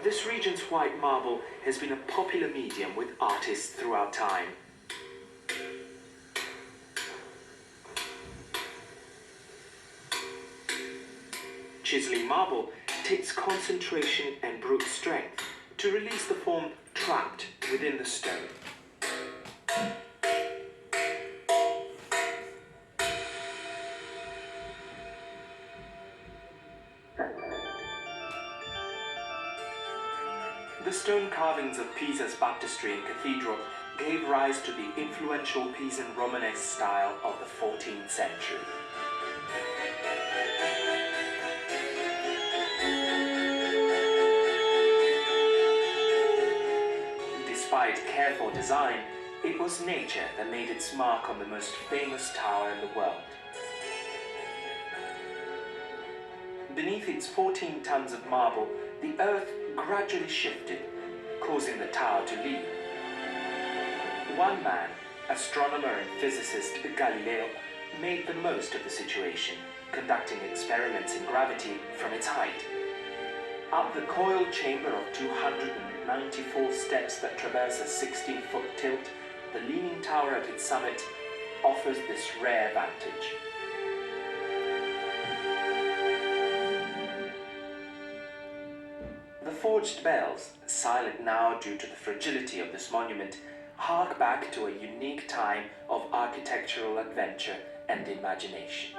This region's white marble has been a popular medium with artists throughout time. Chiseling marble takes concentration and brute strength to release the form trapped within the stone. The stone carvings of Pisa's baptistry and cathedral gave rise to the influential Pisan Romanesque style of the 14th century. Despite careful design, it was nature that made its mark on the most famous tower in the world. Beneath its 14 tons of marble, the earth gradually shifted, causing the tower to lean. One man, astronomer and physicist Galileo, made the most of the situation, conducting experiments in gravity from its height. Up the coiled chamber of 294 steps that traverse a 16-foot tilt, the leaning tower at its summit offers this rare vantage. The forged bells, silent now due to the fragility of this monument, hark back to a unique time of architectural adventure and imagination.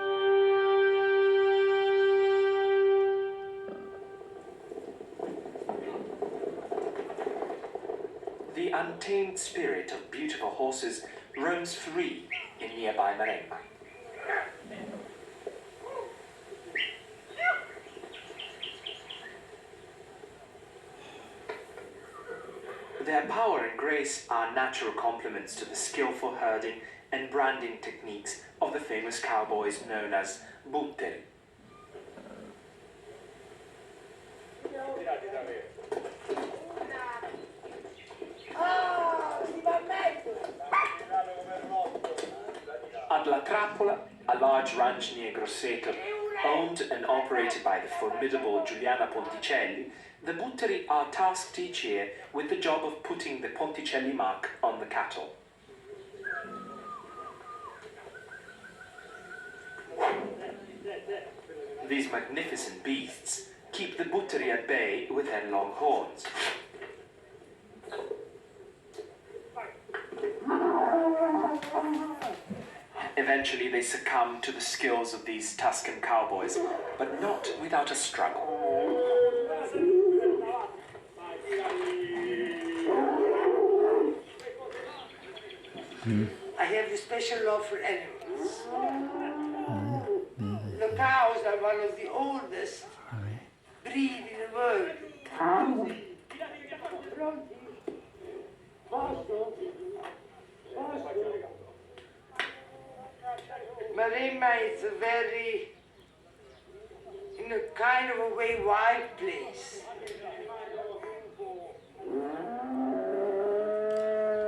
The untamed spirit of beautiful horses roams free in nearby Maremma. Their power and grace are natural complements to the skillful herding and branding techniques of the famous cowboys known as butteri. At La Trappola, a large ranch near Grosseto, owned and operated by the formidable Giuliana Ponticelli, the butteri are tasked each year with the job of putting the Ponticelli mark on the cattle. These magnificent beasts keep the butteri at bay with their long horns. Eventually, they succumb to the skills of these Tuscan cowboys, but not without a struggle. I have a special love for animals. The cows are one of the oldest breed in the world. Maremma is a very, in a kind of a way, wild place.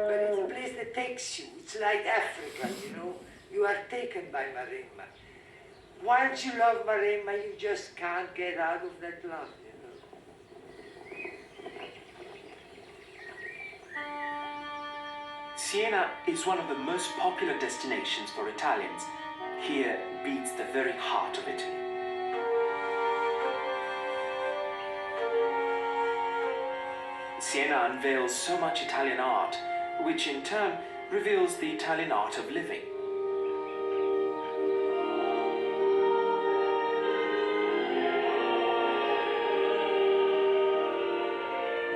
But it's a place that takes you. It's like Africa, you know. You are taken by Maremma. Once you love Maremma, you just can't get out of that love, you know. Siena is one of the most popular destinations for Italians. Here beats the very heart of Italy. Siena unveils so much Italian art, which in turn reveals the Italian art of living.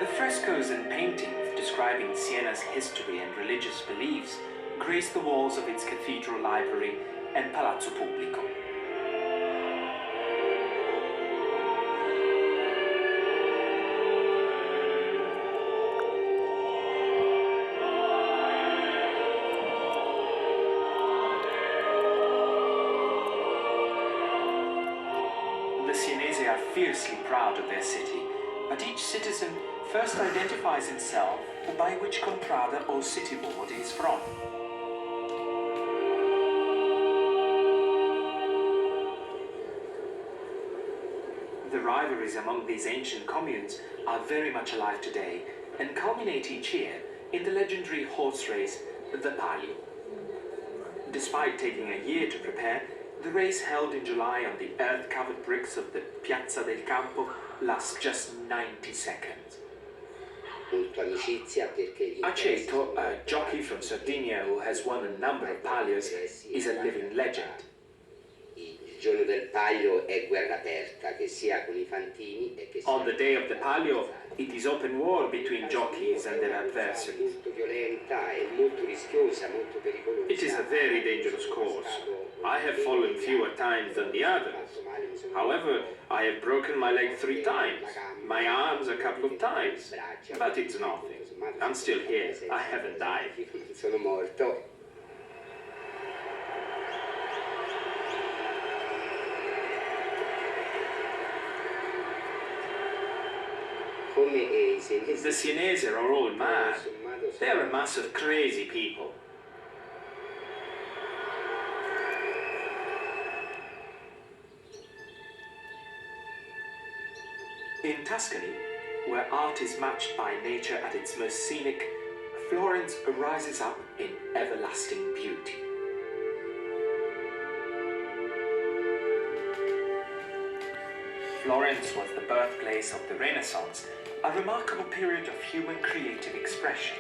The frescoes and paintings describing Siena's history and religious beliefs grace the walls of its cathedral library and Palazzo Pubblico. The Sienese are fiercely proud of their city, but each citizen first identifies himself by which contrada or city board he is from. The rivalries among these ancient communes are very much alive today and culminate each year in the legendary horse race, the Palio. Despite taking a year to prepare, the race held in July on the earth-covered bricks of the Piazza del Campo lasts just 90 seconds. Aceto, a jockey from Sardinia who has won a number of Palios, is a living legend. giorno del Palio è guerra aperta, che sia con i fantini e che sia... On the day of the Palio, it is open war between jockeys and their adversaries. Molto violenta e molto rischiosa, molto pericolosa. It is a very dangerous course. I have fallen fewer times than the others. However, I have broken my leg 3 times, my arms a couple of times, but it's nothing. I'm still here. I haven't died. Sono morto. The Sienese are all mad. They are a mass of crazy people. In Tuscany, where art is matched by nature at its most scenic, Florence rises up in everlasting beauty. Florence was the birthplace of the Renaissance, a remarkable period of human creative expression.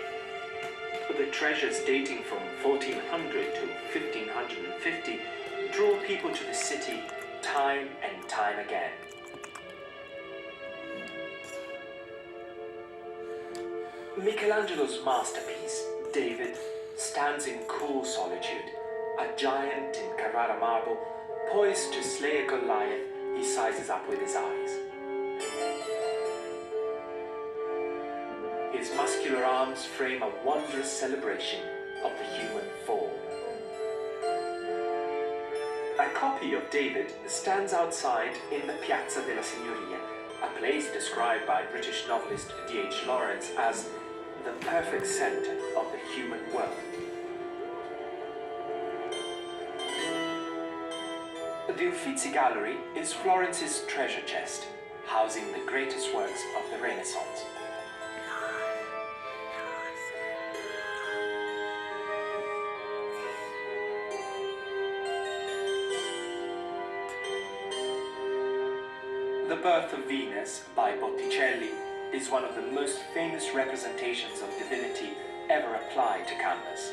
The treasures dating from 1400 to 1550 drew people to the city time and time again. Michelangelo's masterpiece, David, stands in cool solitude, a giant in Carrara marble, poised to slay a Goliath he sizes up with his eyes. His muscular arms frame a wondrous celebration of the human form. A copy of David stands outside in the Piazza della Signoria, a place described by British novelist D.H. Lawrence as the perfect center of the human world. The Uffizi Gallery is Florence's treasure chest, housing the greatest works of the Renaissance. The Birth of Venus by Botticelli is one of the most famous representations of divinity ever applied to canvas.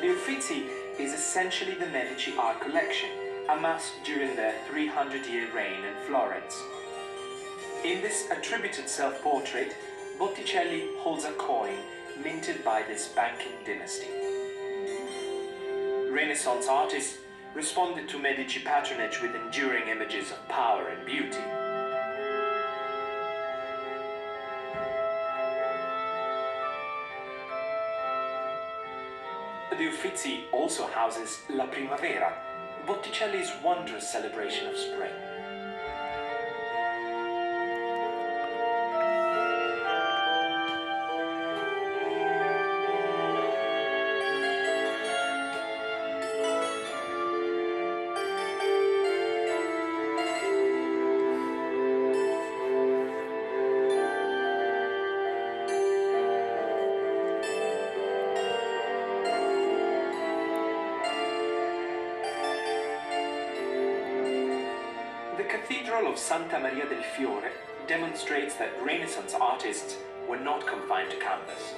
The Uffizi is essentially the Medici art collection, amassed during their 300-year reign in Florence. In this attributed self-portrait, Botticelli holds a coin minted by this banking dynasty. Renaissance artists responded to Medici patronage with enduring images of power and beauty. The Uffizi also houses La Primavera, Botticelli's wondrous celebration of spring. The Cathedral of Santa Maria del Fiore demonstrates that Renaissance artists were not confined to canvas.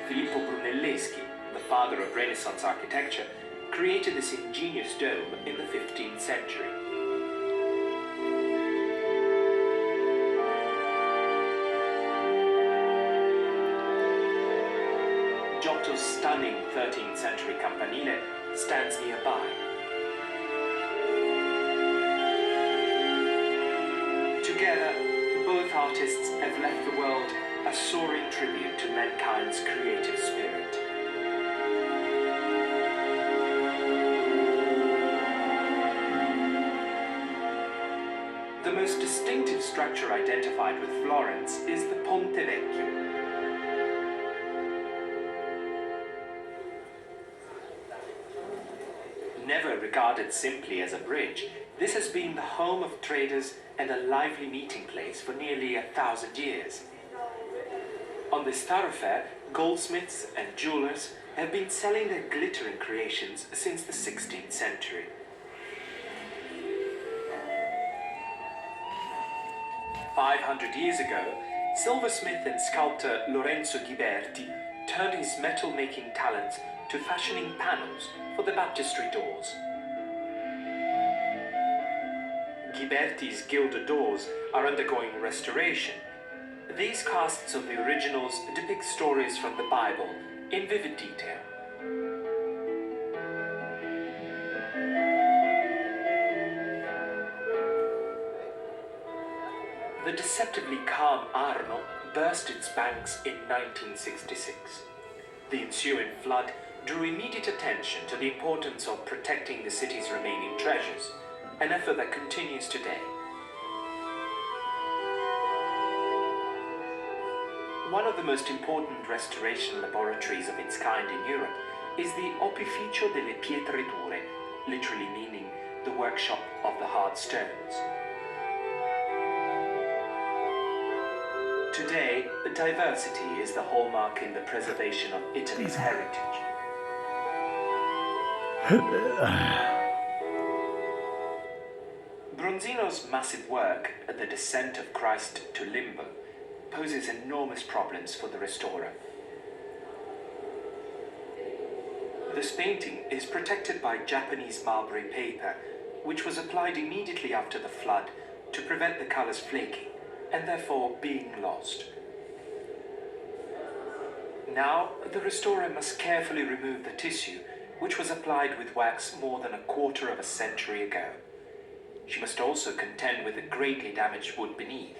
Filippo Brunelleschi, the father of Renaissance architecture, created this ingenious dome in the 15th century. Giotto's stunning 13th century campanile stands nearby. Together, both artists have left the world a soaring tribute to mankind's creative spirit. The most distinctive structure identified with Florence is the Ponte Vecchio. Never regarded simply as a bridge, this has been the home of traders and a lively meeting place for nearly 1,000 years. On this thoroughfare, goldsmiths and jewelers have been selling their glittering creations since the 16th century. "500 years ago, silversmith and sculptor Lorenzo Ghiberti turned his metal-making talents to fashioning panels for the baptistry doors. Ghiberti's gilded doors are undergoing restoration. These casts of the originals depict stories from the Bible in vivid detail. The deceptively calm Arno burst its banks in 1966. The ensuing flood drew immediate attention to the importance of protecting the city's remaining treasures, an effort that continues today. One of the most important restoration laboratories of its kind in Europe is the Opificio delle Pietre Dure, literally meaning the workshop of the hard stones. Today, diversity is the hallmark in the preservation of Italy's heritage. Bronzino's massive work, The Descent of Christ to Limbo, poses enormous problems for the restorer. This painting is protected by Japanese mulberry paper, which was applied immediately after the flood to prevent the colors flaking and therefore being lost. Now, the restorer must carefully remove the tissue, which was applied with wax more than a quarter of a century ago. She must also contend with the greatly damaged wood beneath.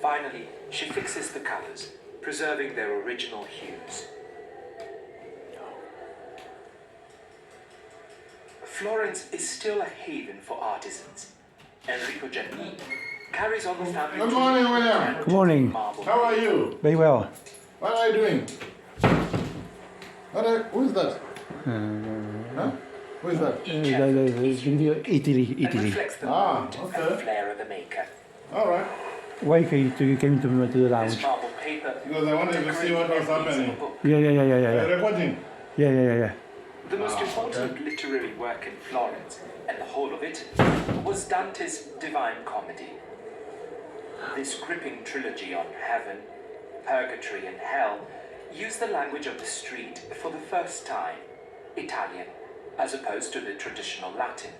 Finally, she fixes the colors, preserving their original hues. Florence is still a haven for artisans. Enrico Giannini carries on the family. Good morning, William. Good morning. How are you? Very well. What are you doing? Who is that? Huh? Who is that? Italy. And reflects the mood and flair of the maker. All right. Why came to the This lounge? marble paper. Because I wanted to see what was happening. Yeah. Are you recording? Yeah. The most important literary work in Florence and the whole of Italy was Dante's Divine Comedy. This gripping trilogy on heaven, purgatory, and hell used the language of the street for the first time, Italian, as opposed to the traditional Latin.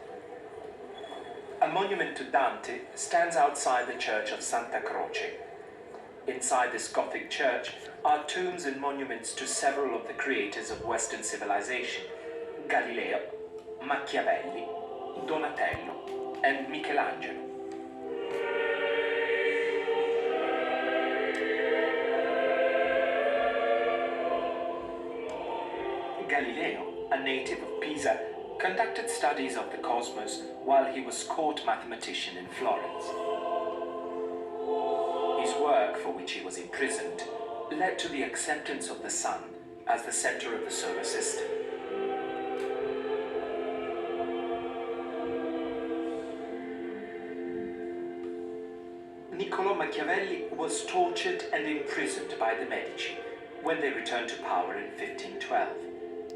A monument to Dante stands outside the church of Santa Croce. Inside this Gothic church are tombs and monuments to several of the creators of Western civilization: Galileo, Machiavelli, Donatello, and Michelangelo. Galileo, a native of Pisa, conducted studies of the cosmos while he was court mathematician in Florence. His work, for which he was imprisoned, led to the acceptance of the sun as the center of the solar system. Niccolò Machiavelli was tortured and imprisoned by the Medici when they returned to power in 1512.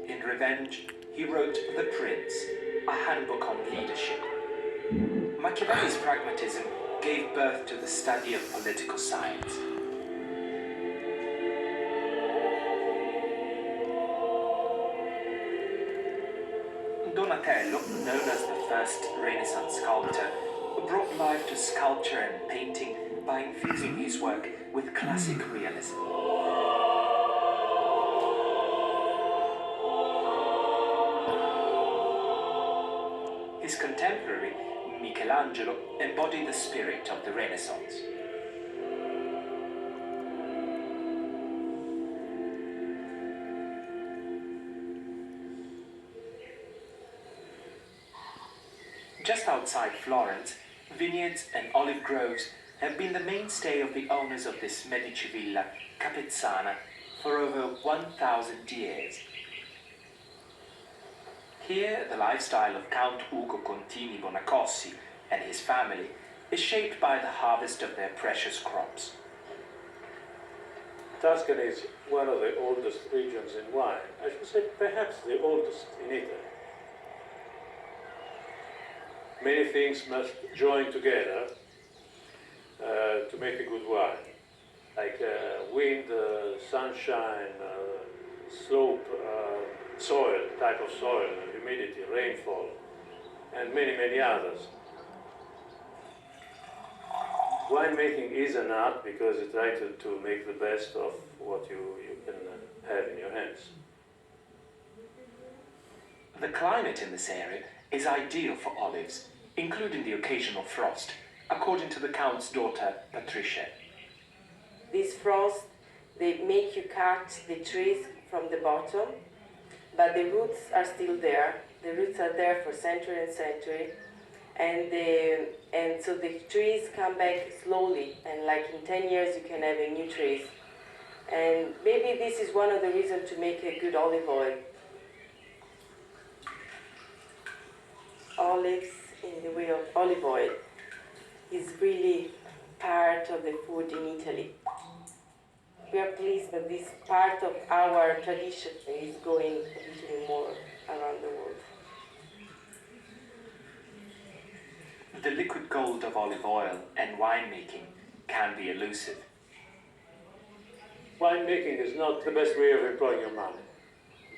In revenge, he wrote The Prince, a handbook on leadership. Machiavelli's pragmatism gave birth to the study of political science. Donatello, known as the first Renaissance sculptor, brought life to sculpture and painting by infusing his work with classic realism. His contemporary, Michelangelo, embodied the spirit of the Renaissance. Just outside Florence, vineyards and olive groves have been the mainstay of the owners of this Medici villa, Capezzana, for over 1,000 years. Here, the lifestyle of Count Ugo Contini Bonacossi and his family is shaped by the harvest of their precious crops. Tuscany is one of the oldest regions in wine. I should say perhaps the oldest in Italy. Many things must join together to make a good wine, like wind, sunshine, slope, soil, type of soil, humidity, rainfall, and many, many others. Winemaking is an art because you try to make the best of what you can have in your hands. The climate in this area is ideal for olives, including the occasional frost, according to the Count's daughter, Patricia. This frost, they make you cut the trees from the bottom, but the roots are still there. The roots are there for century and century, and so the trees come back slowly, and like in 10 years you can have a new trees. And maybe this is one of the reasons to make a good olive oil. Olives in the way of olive oil is really part of the food in Italy. We are pleased that this part of our tradition is going a little more around the world. The liquid gold of olive oil and winemaking can be elusive. Winemaking is not the best way of employing your money,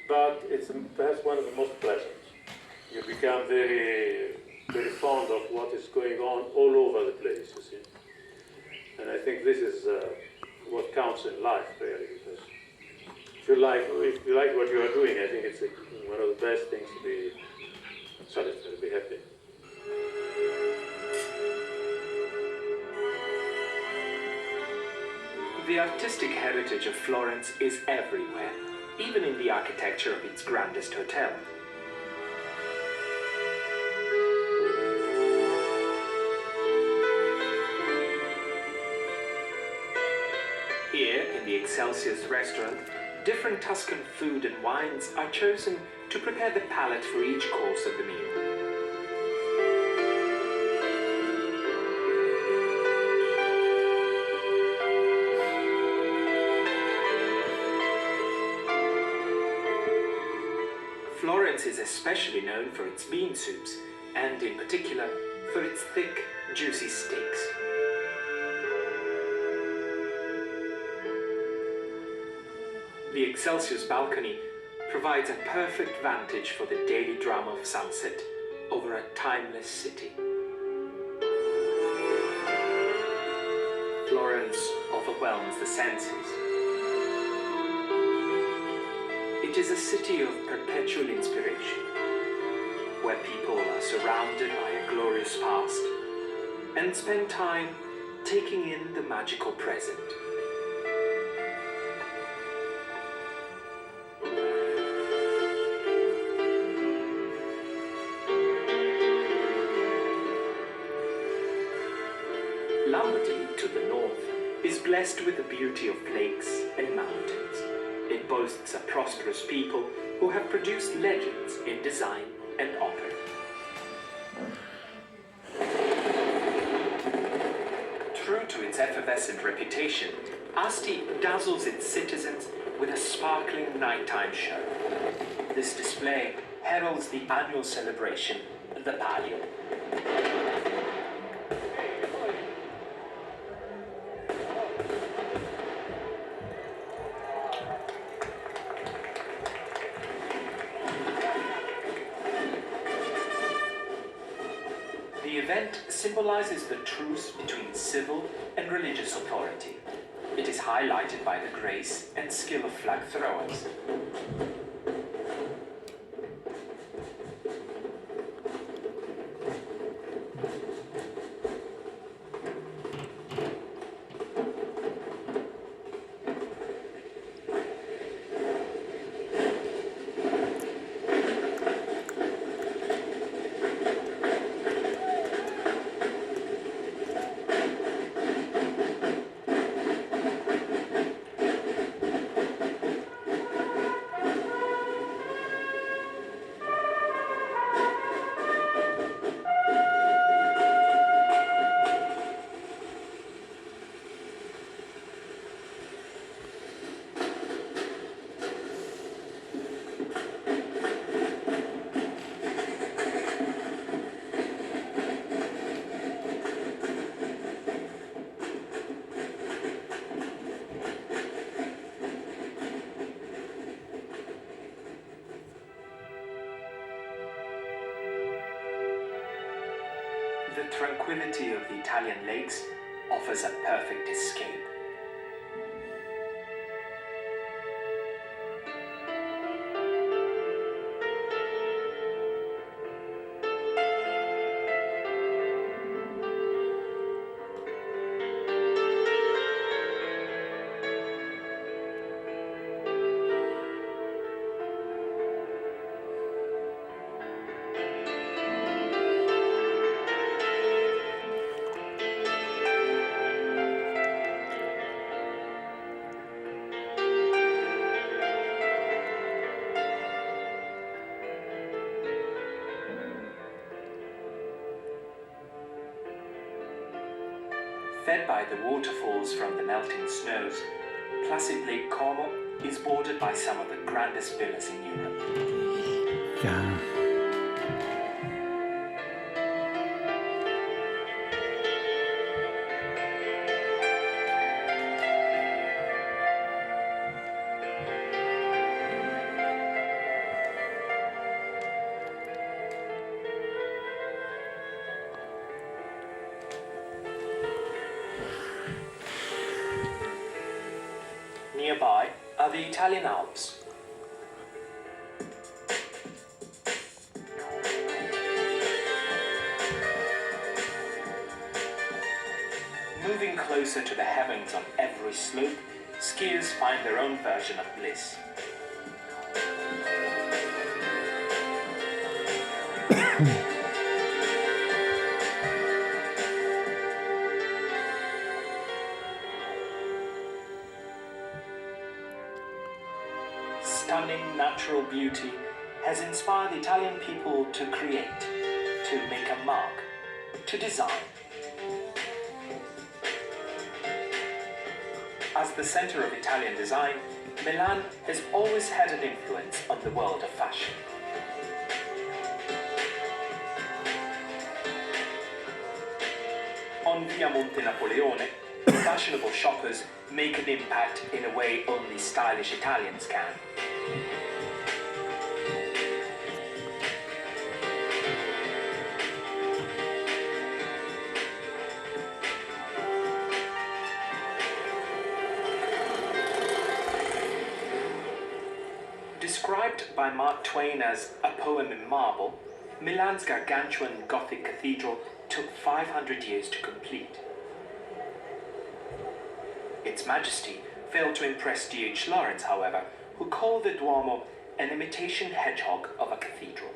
but it's perhaps one of the most pleasant. You become very, very fond of what is going on all over the place, you see. And I think this is what counts in life, really, because if you like what you are doing, I think it's one of the best things to be satisfied, to be happy. The artistic heritage of Florence is everywhere, even in the architecture of its grandest hotel. Here, in the Excelsior's restaurant, different Tuscan food and wines are chosen to prepare the palate for each course of the meal. Florence is especially known for its bean soups, and in particular, for its thick, juicy steaks. The Excelsior's balcony provides a perfect vantage for the daily drama of sunset over a timeless city. Florence overwhelms the senses. It is a city of perpetual inspiration, where people are surrounded by a glorious past and spend time taking in the magical present. Lombardy, to the north, is blessed with the beauty of lakes and mountains. It boasts a prosperous people who have produced legends in design and opera. True to its effervescent reputation, Asti dazzles its citizens with a sparkling nighttime show. This display heralds the annual celebration, the Palio. The event symbolizes the truce between civil and religious authority. It is highlighted by the grace and skill of flag throwers. The tranquility of the Italian lakes offers a perfect escape. Fed by the waterfalls from the melting snows, placid Lake Como is bordered by some of the grandest villas in Europe. Yeah. Nearby are the Italian Alps. Moving closer to the heavens on every slope, skiers find their own version of bliss. Stunning natural beauty has inspired Italian people to create, to make a mark, to design. As the center of Italian design, Milan has always had an influence on the world of fashion. On Via Monte Napoleone, fashionable shoppers make an impact in a way only stylish Italians can. Described by Mark Twain as a poem in marble, Milan's gargantuan Gothic cathedral took 500 years to complete. Its Majesty failed to impress D.H. Lawrence, however, who called the Duomo an imitation hedgehog of a cathedral.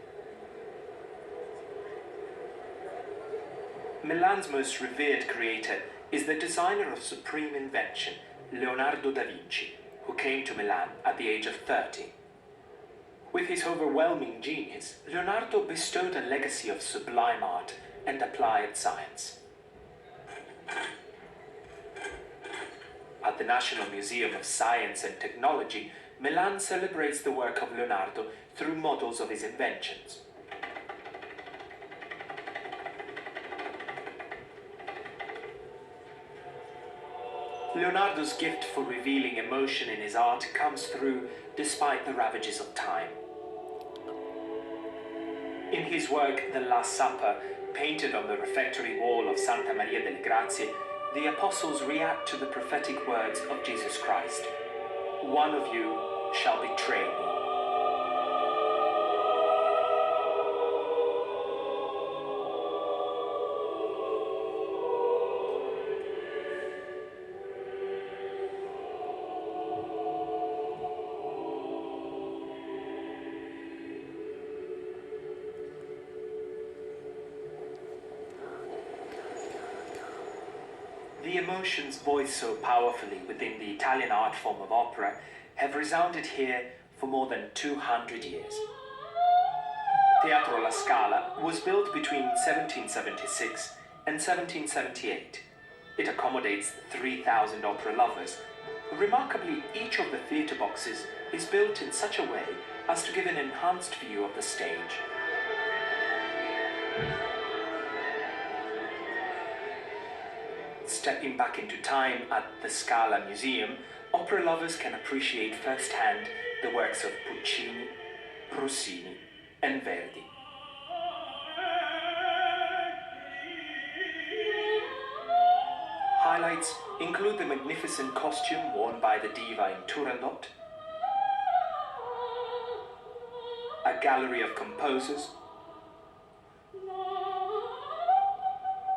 Milan's most revered creator is the designer of supreme invention, Leonardo da Vinci, who came to Milan at the age of 30. With his overwhelming genius, Leonardo bestowed a legacy of sublime art and applied science. At the National Museum of Science and Technology, Milan celebrates the work of Leonardo through models of his inventions. Leonardo's gift for revealing emotion in his art comes through despite the ravages of time. In his work, The Last Supper, painted on the refectory wall of Santa Maria delle Grazie, the apostles react to the prophetic words of Jesus Christ. One of you shall betray me. The emotions voiced so powerfully within the Italian art form of opera have resounded here for more than 200 years. Teatro La Scala was built between 1776 and 1778. It accommodates 3,000 opera lovers. Remarkably, each of the theatre boxes is built in such a way as to give an enhanced view of the stage. Stepping back into time at the Scala Museum, opera lovers can appreciate firsthand the works of Puccini, Rossini, and Verdi. Highlights include the magnificent costume worn by the diva in Turandot, a gallery of composers,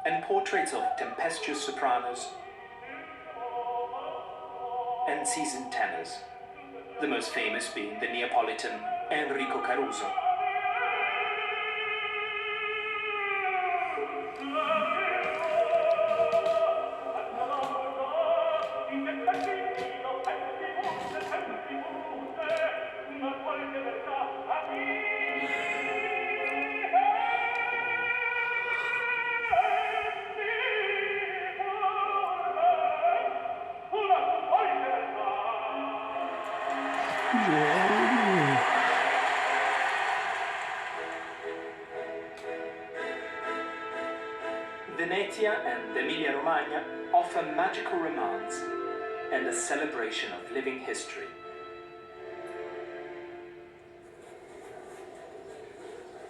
and portraits of tempestuous sopranos and seasoned tenors, the most famous being the Neapolitan Enrico Caruso. Venezia and Emilia-Romagna offer magical romance and a celebration of living history.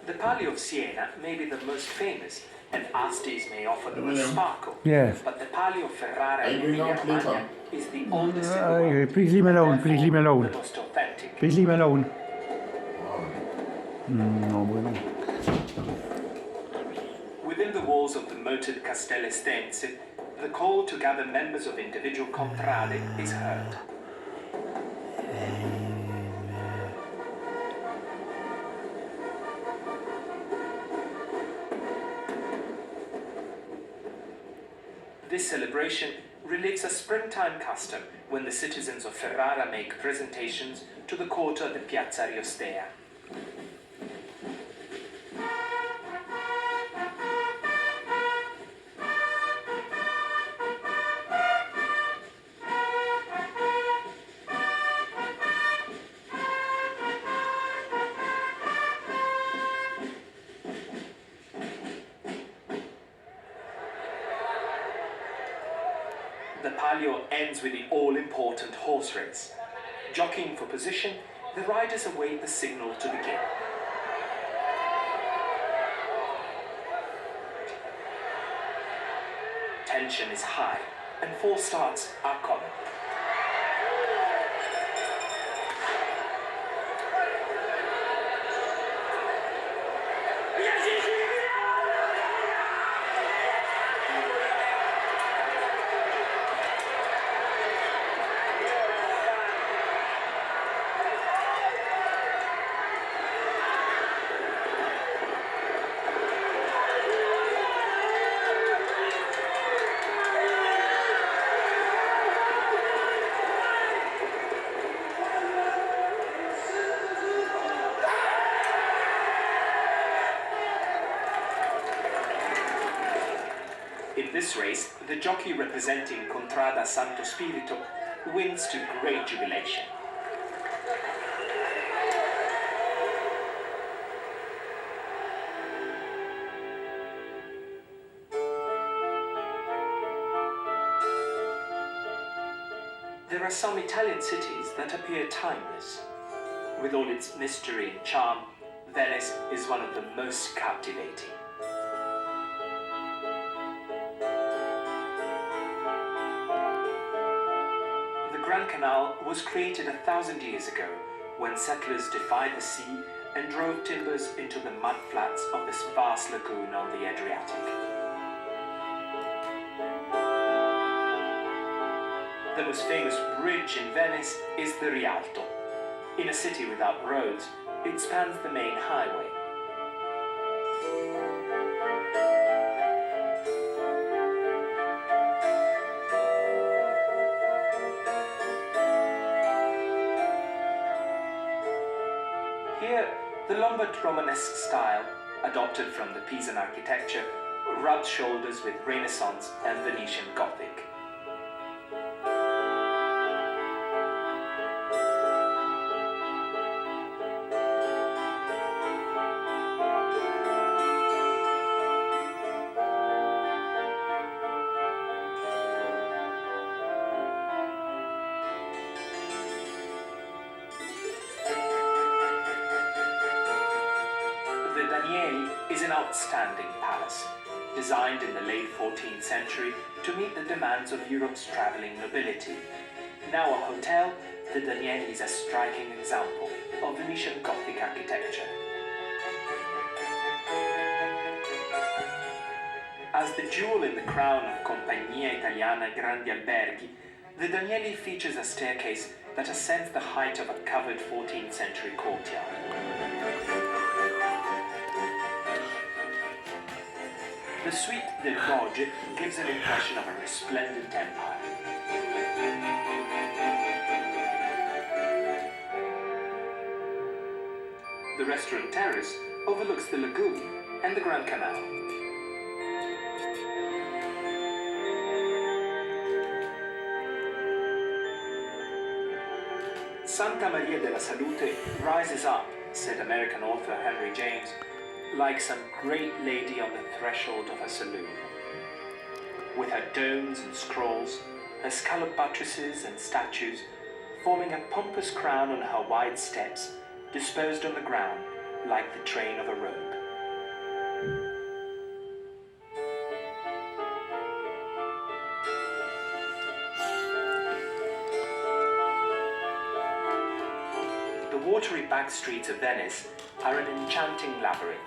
The Palio of Siena may be the most famous, and Astis may offer the most sparkle. Yes. But the Palio of Ferrara in Emilia-Romagna is the oldest in the world, Please leave me alone, please leave me the alone. most authentic. Please leave me alone. No, bueno. Within the walls of the moated Castel Estense, the call to gather members of individual contrade is heard. This celebration relives a springtime custom when the citizens of Ferrara make presentations to the court of the Piazza Riostea. The Palio ends with the all-important horse race. Jockeying for position, the riders await the signal to begin. Tension is high, and 4 starts are common. In this race, the jockey representing Contrada Santo Spirito wins to great jubilation. There are some Italian cities that appear timeless. With all its mystery and charm, Venice is one of the most captivating. The Grand Canal was created 1,000 years ago when settlers defied the sea and drove timbers into the mud flats of this vast lagoon on the Adriatic. The most famous bridge in Venice is the Rialto. In a city without roads, it spans the main highway. Here, the Lombard Romanesque style, adopted from the Pisan architecture, rubs shoulders with Renaissance and Venetian Gothic. The Danieli is an outstanding palace, designed in the late 14th century to meet the demands of Europe's traveling nobility. Now a hotel, the Danieli is a striking example of Venetian Gothic architecture. As the jewel in the crown of Compagnia Italiana Grandi Alberghi, the Danieli features a staircase that ascends the height of a covered 14th century courtyard. The Suite del Doge gives an impression of a resplendent empire. The restaurant terrace overlooks the lagoon and the Grand Canal. Santa Maria della Salute rises up, said American author Henry James, like some great lady on the threshold of a saloon. With her domes and scrolls, her scalloped buttresses and statues, forming a pompous crown on her wide steps, disposed on the ground like the train of a robe. The watery back streets of Venice are an enchanting labyrinth.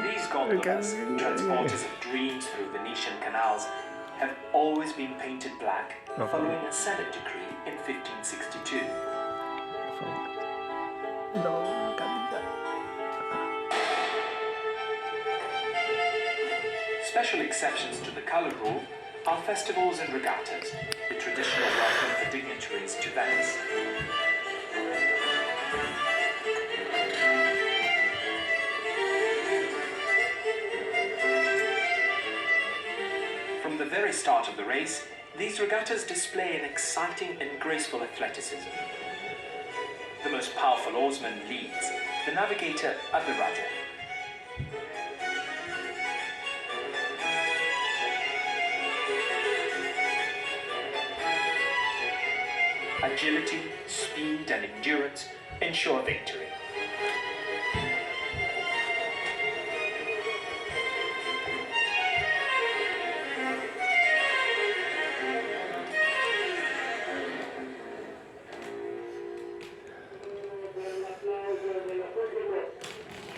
These gondolas, transporters of dreams through Venetian canals, have always been painted black, following a Senate decree in 1562. Special exceptions to the color rule are festivals and regattas, the traditional welcome for dignitaries to Venice. very start of the race, these regattas display an exciting and graceful athleticism. The most powerful oarsman leads, the navigator at the rudder. Agility, speed, and endurance ensure victory.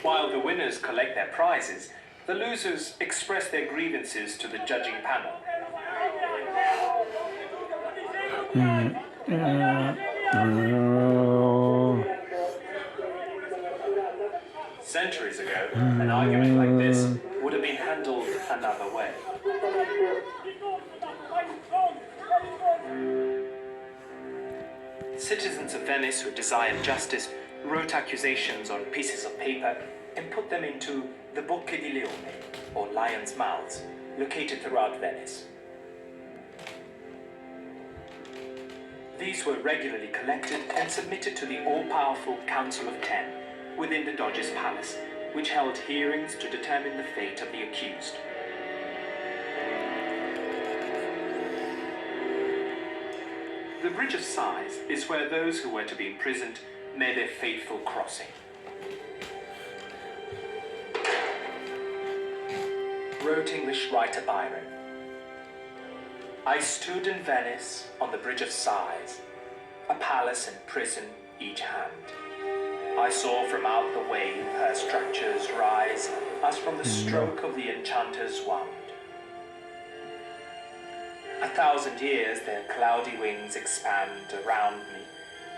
While the winners collect their prizes, the losers express their grievances to the judging panel. Centuries ago, an argument like this would have been handled another way. Citizens of Venice who desired justice wrote accusations on pieces of paper and put them into the Bocche di Leone, or lions' mouths, located throughout Venice. These were regularly collected and submitted to the all-powerful Council of Ten within the Doge's palace, which held hearings to determine the fate of the accused. The Bridge of Sighs is where those who were to be imprisoned made their fateful crossing. Wrote English writer Byron, I stood in Venice on the Bridge of Sighs, a palace and prison each hand. I saw from out the wave her structures rise as from the stroke of the enchanter's wand. 1,000 years their cloudy wings expand around me,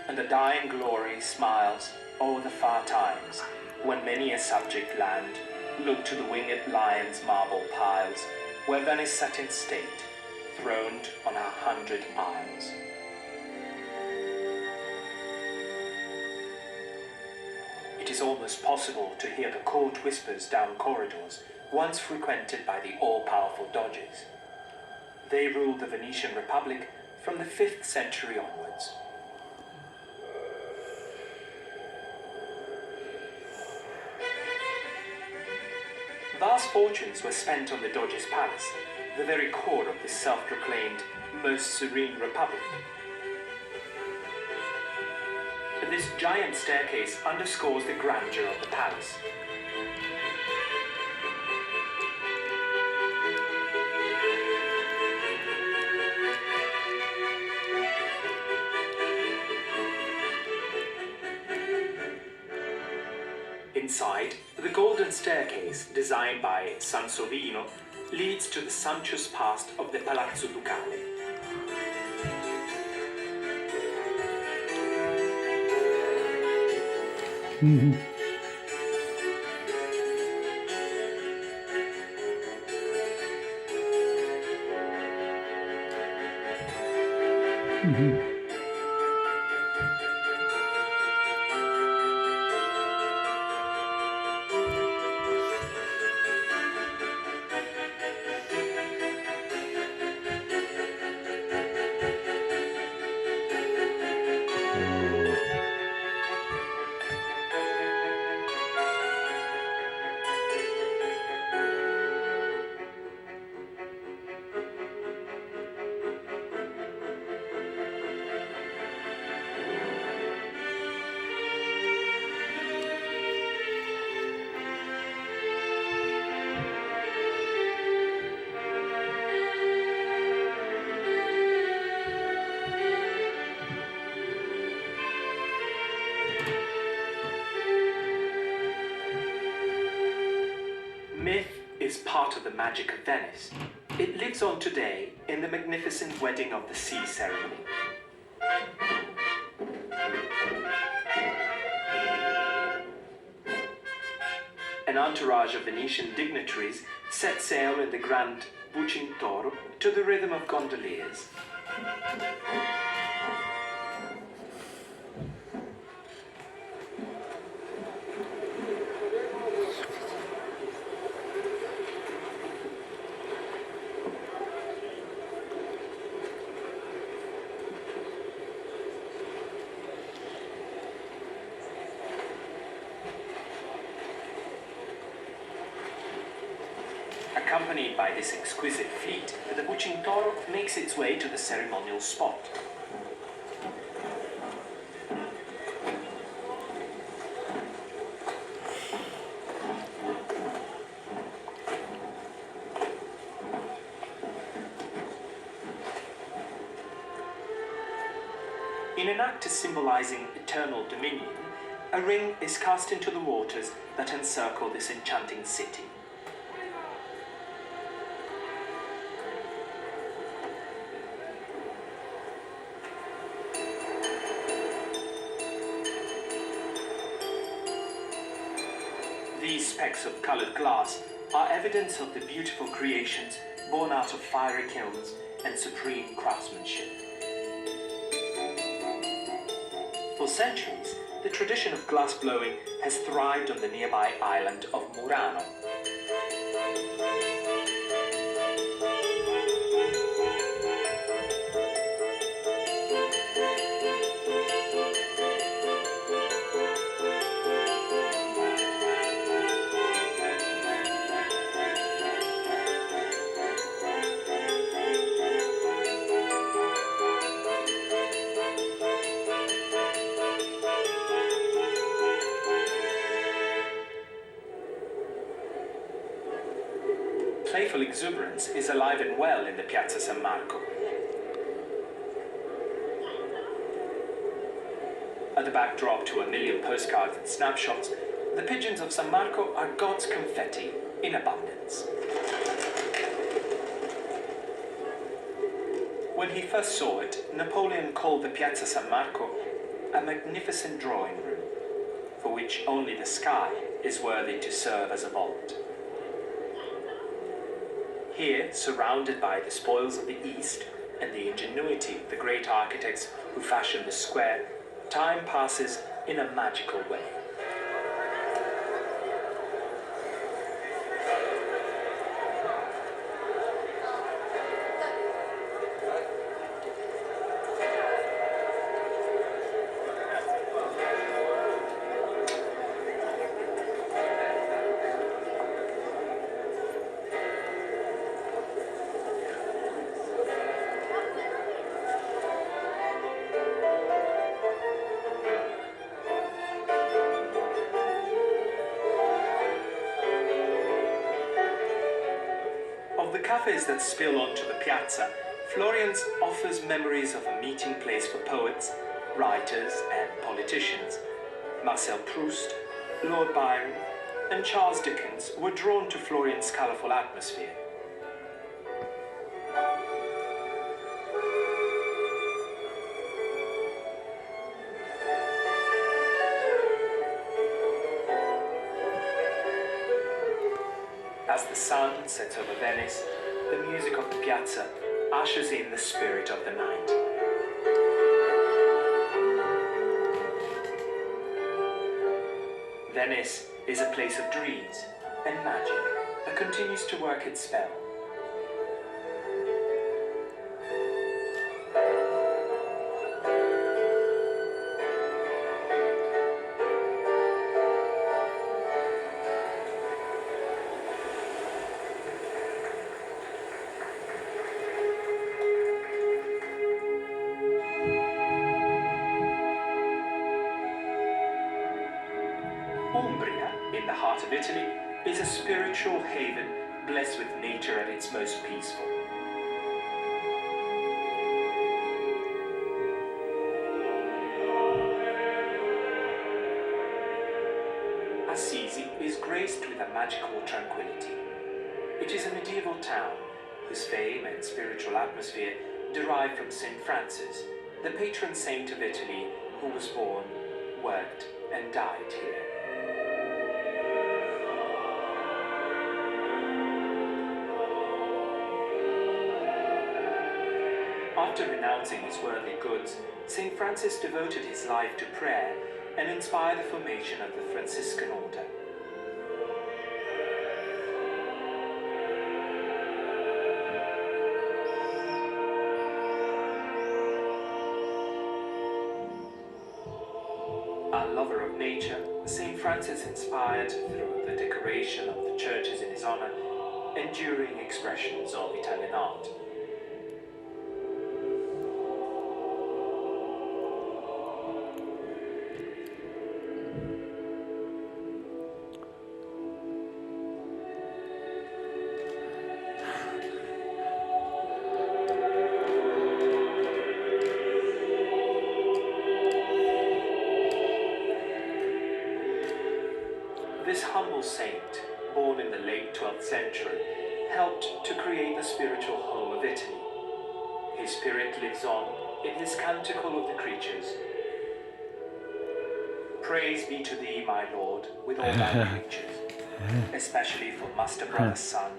and the dying glory smiles o'er the far times when many a subject land looked to the winged lion's marble piles, where Venice sat in state, throned on 100 isles. It is almost possible to hear the court whispers down corridors once frequented by the all-powerful Doges. They ruled the Venetian Republic from the 5th century onwards. Vast fortunes were spent on the Doge's palace, the very core of the self-proclaimed most serene republic. This giant staircase underscores the grandeur of the palace. Inside, the golden staircase, designed by Sansovino, leads to the sumptuous past of the Palazzo Ducale. Myth is part of the magic of Venice. It lives on today in the magnificent Wedding of the Sea ceremony. An entourage of Venetian dignitaries set sail in the grand Bucintoro to the rhythm of gondoliers. Accompanied by this exquisite fleet, the Bucintoro makes its way to the ceremonial spot. In an act symbolizing eternal dominion, a ring is cast into the waters that encircle this enchanting city. These specks of colored glass are evidence of the beautiful creations born out of fiery kilns and supreme craftsmanship. For centuries, the tradition of glass blowing has thrived on the nearby island of Murano. Playful exuberance is alive and well in the Piazza San Marco. At the backdrop to a million postcards and snapshots, the pigeons of San Marco are God's confetti in abundance. When he first saw it, Napoleon called the Piazza San Marco a magnificent drawing room, for which only the sky is worthy to serve as a vault. Here, surrounded by the spoils of the East and the ingenuity of the great architects who fashioned the square, time passes in a magical way. Of the cafes that spill onto the piazza, Florian's offers memories of a meeting place for poets, writers and politicians. Marcel Proust, Lord Byron and Charles Dickens were drawn to Florian's colourful atmosphere. As the sun sets over Venice, the music of the piazza ushers in the spirit of the night. Venice is a place of dreams and magic that continues to work its spell. Umbria, in the heart of Italy, is a spiritual haven blessed with nature at its most peaceful. Assisi is graced with a magical tranquility. It is a medieval town whose fame and spiritual atmosphere derive from St. Francis, the patron saint of Italy, who was born, worked, and died here. After renouncing his worldly goods, St. Francis devoted his life to prayer and inspired the formation of the Franciscan order. A lover of nature, St. Francis inspired, through the decoration of the churches in his honor, enduring expressions of Italian art. This humble saint, born in the late 12th century, helped to create the spiritual home of Italy. His spirit lives on in his Canticle of the Creatures. Praise be to thee, my Lord, with all thy creatures, especially for Master Brother's Son,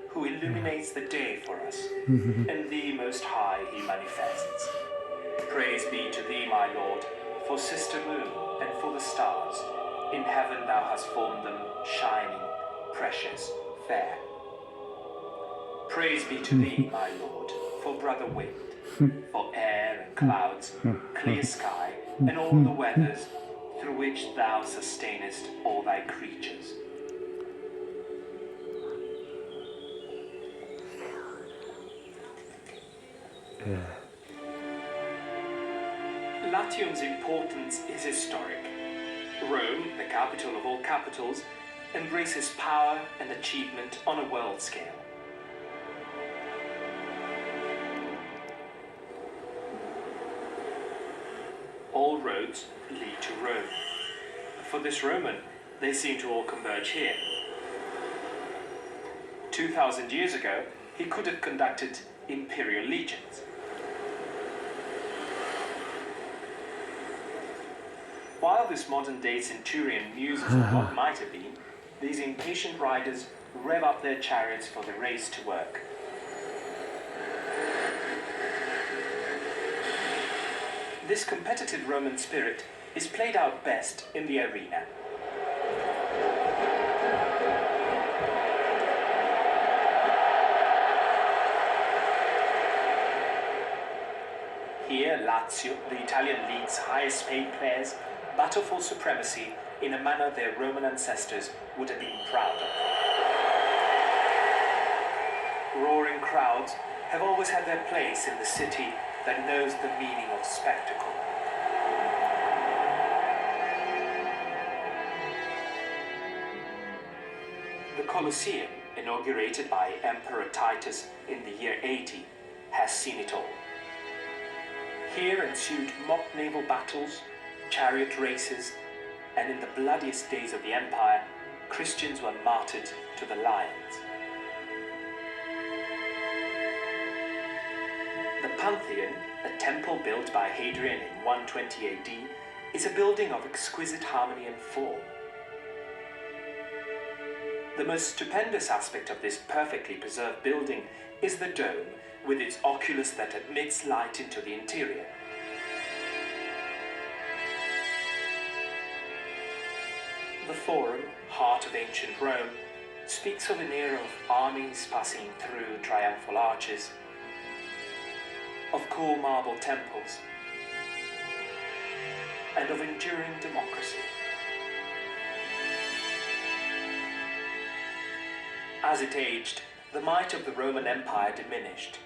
who illuminates the day for us, and thee most high he manifests. Praise be to thee, my Lord, for Sister Moon and for the stars. In heaven thou hast formed them, shining, precious, fair. Praise be to thee, my Lord, for Brother Wind, for air and clouds, clear sky, and all the weathers, through which thou sustainest all thy creatures. Latium's importance is historic. Rome, the capital of all capitals, embraces power and achievement on a world scale. All roads lead to Rome. For this Roman, they seem to all converge here. 2,000 years ago, he could have conducted imperial legions. While this modern-day centurion muses on what might have been, these impatient riders rev up their chariots for the race to work. This competitive Roman spirit is played out best in the arena. Here, Lazio, the Italian league's highest paid players, battle for supremacy in a manner their Roman ancestors would have been proud of. Roaring crowds have always had their place in the city that knows the meaning of spectacle. The Colosseum, inaugurated by Emperor Titus in the year 80, has seen it all. Here ensued mock naval battles, chariot races, and in the bloodiest days of the empire, Christians were martyred to the lions. The Pantheon, a temple built by Hadrian in 120 AD, is a building of exquisite harmony and form. The most stupendous aspect of this perfectly preserved building is the dome, with its oculus that admits light into the interior. The Forum, heart of ancient Rome, speaks of an era of armies passing through triumphal arches, of cool marble temples, and of enduring democracy. As it aged, the might of the Roman Empire diminished.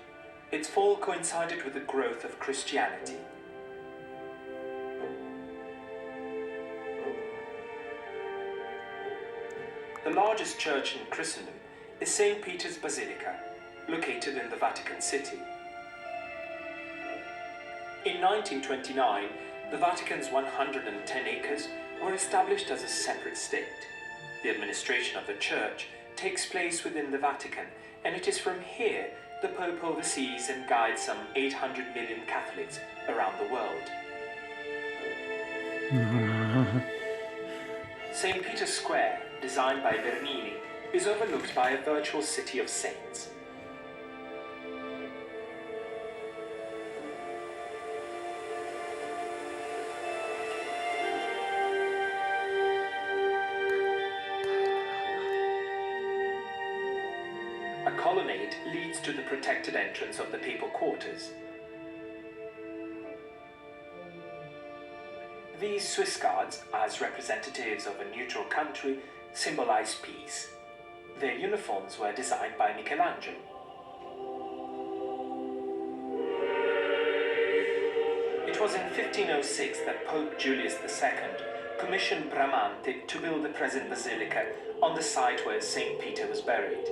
Its fall coincided with the growth of Christianity. The largest church in Christendom is St. Peter's Basilica, located in the Vatican City. In 1929, the Vatican's 110 acres were established as a separate state. The administration of the church takes place within the Vatican, and it is from here the Pope oversees and guides some 800 million Catholics around the world. St. Peter's Square, designed by Bernini, is overlooked by a virtual city of saints. A colonnade leads to the protected entrance of the papal quarters. These Swiss guards, as representatives of a neutral country, symbolize peace. Their uniforms were designed by Michelangelo. It was in 1506 that Pope Julius II commissioned Bramante to build the present basilica on the site where St. Peter was buried.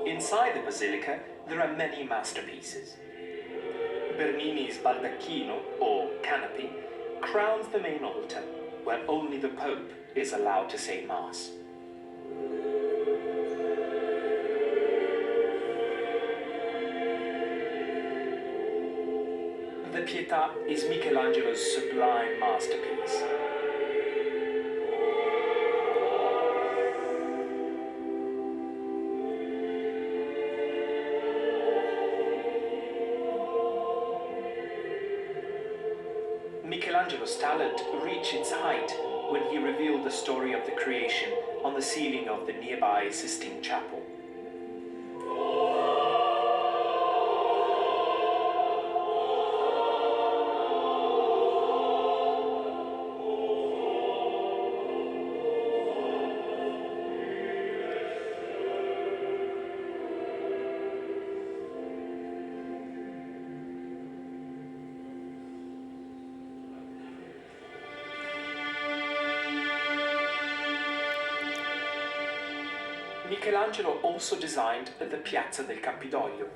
Inside the basilica, there are many masterpieces. Bernini's baldacchino, or canopy, crowns the main altar, where only the Pope is allowed to say Mass. The Pietà is Michelangelo's sublime masterpiece. Michelangelo's talent reached its height when he revealed the story of the creation on the ceiling of the nearby Sistine Chapel. Michelangelo also designed the Piazza del Campidoglio.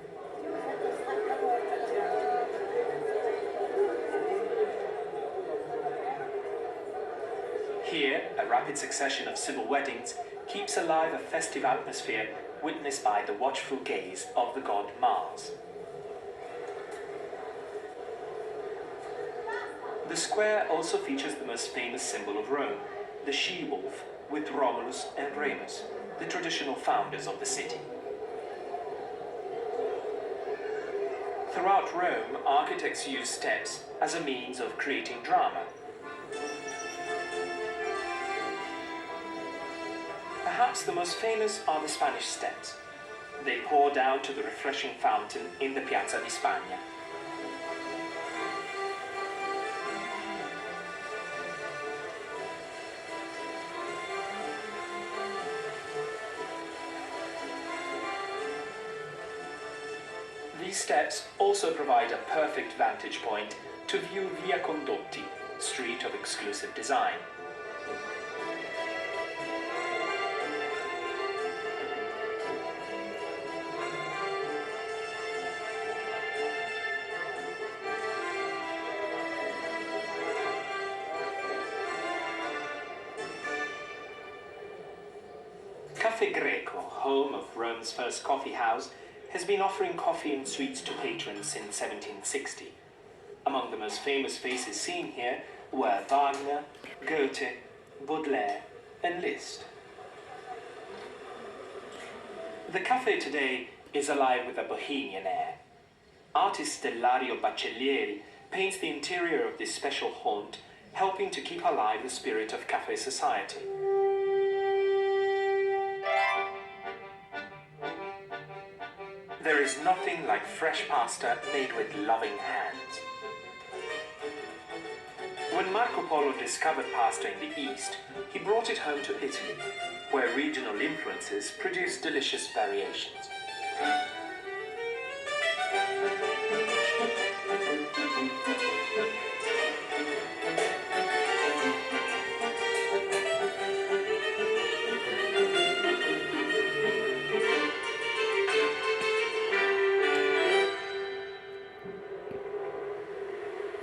Here, a rapid succession of civil weddings keeps alive a festive atmosphere witnessed by the watchful gaze of the god Mars. The square also features the most famous symbol of Rome, the she-wolf, with Romulus and Remus, the traditional founders of the city. Throughout Rome, architects use steps as a means of creating drama. Perhaps the most famous are the Spanish steps. They pour down to the refreshing fountain in the Piazza di Spagna. These steps also provide a perfect vantage point to view Via Condotti, street of exclusive design. Caffè Greco, home of Rome's first coffee house, has been offering coffee and sweets to patrons since 1760. Among the most famous faces seen here were Wagner, Goethe, Baudelaire, and Liszt. The cafe today is alive with a bohemian air. Artist Stellario Baccellieri paints the interior of this special haunt, helping to keep alive the spirit of cafe society. There is nothing like fresh pasta made with loving hands. When Marco Polo discovered pasta in the East, he brought it home to Italy, where regional influences produced delicious variations.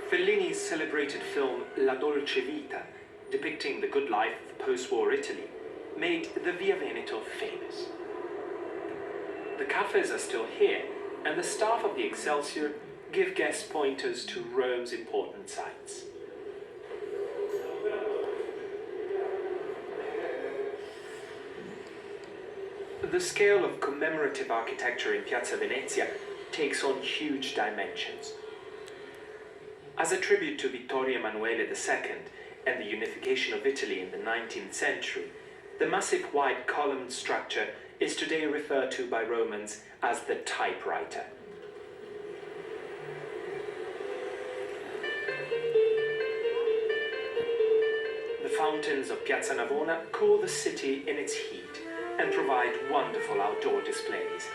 Fellini's celebrated film La Dolce Vita, depicting the good life of post-war Italy, made the Via Veneto famous. The cafes are still here, and the staff of the Excelsior give guest pointers to Rome's important sites. The scale of commemorative architecture in Piazza Venezia takes on huge dimensions. As a tribute to Vittorio Emanuele II and the unification of Italy in the 19th century, the massive white column structure is today referred to by Romans as the typewriter. fountains of Piazza Navona cool the city in its heat and provide wonderful outdoor displays.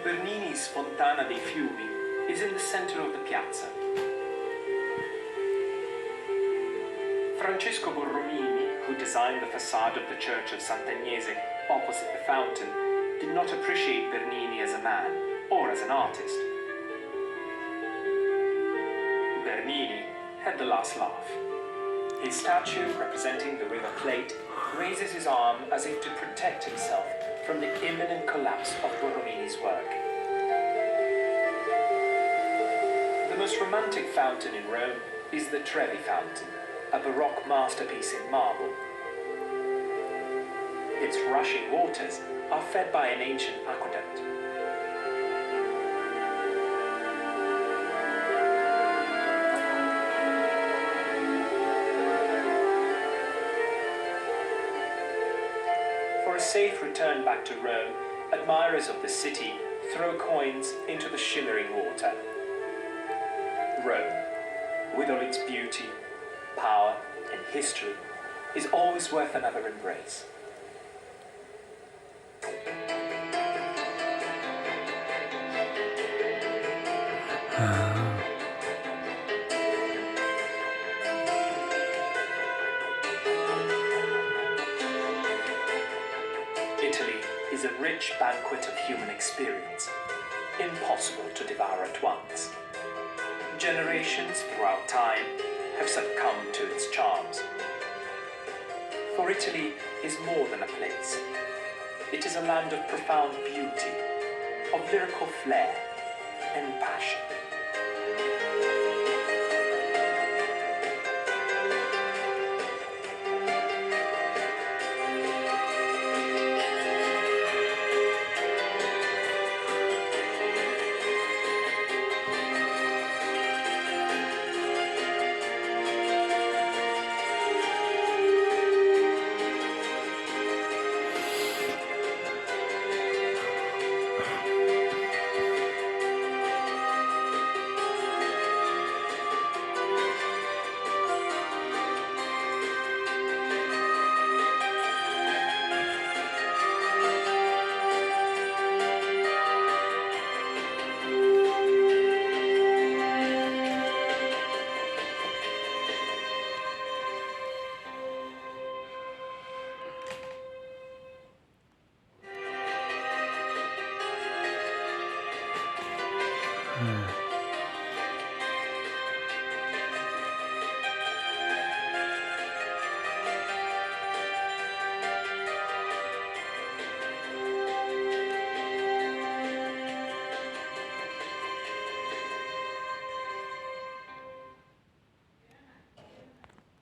Bernini's Fontana dei Fiumi is in the center of the piazza. Francesco Borromini, who designed the facade of the church of Sant'Agnese opposite the fountain, did not appreciate Bernini as a man or as an artist. Bernini had the last laugh. His statue, representing the River Plate, raises his arm as if to protect himself from the imminent collapse of Borromini's work. The most romantic fountain in Rome is the Trevi Fountain, a Baroque masterpiece in marble. Its rushing waters are fed by an ancient aqueduct. For a safe return back to Rome, admirers of the city throw coins into the shimmering water. Rome, with all its beauty, power, and history, is always worth another embrace. Italy is a rich banquet of human experience, impossible to devour at once. Generations throughout time have succumbed to its charms. For Italy is more than a place. It is a land of profound beauty, of lyrical flair and passion.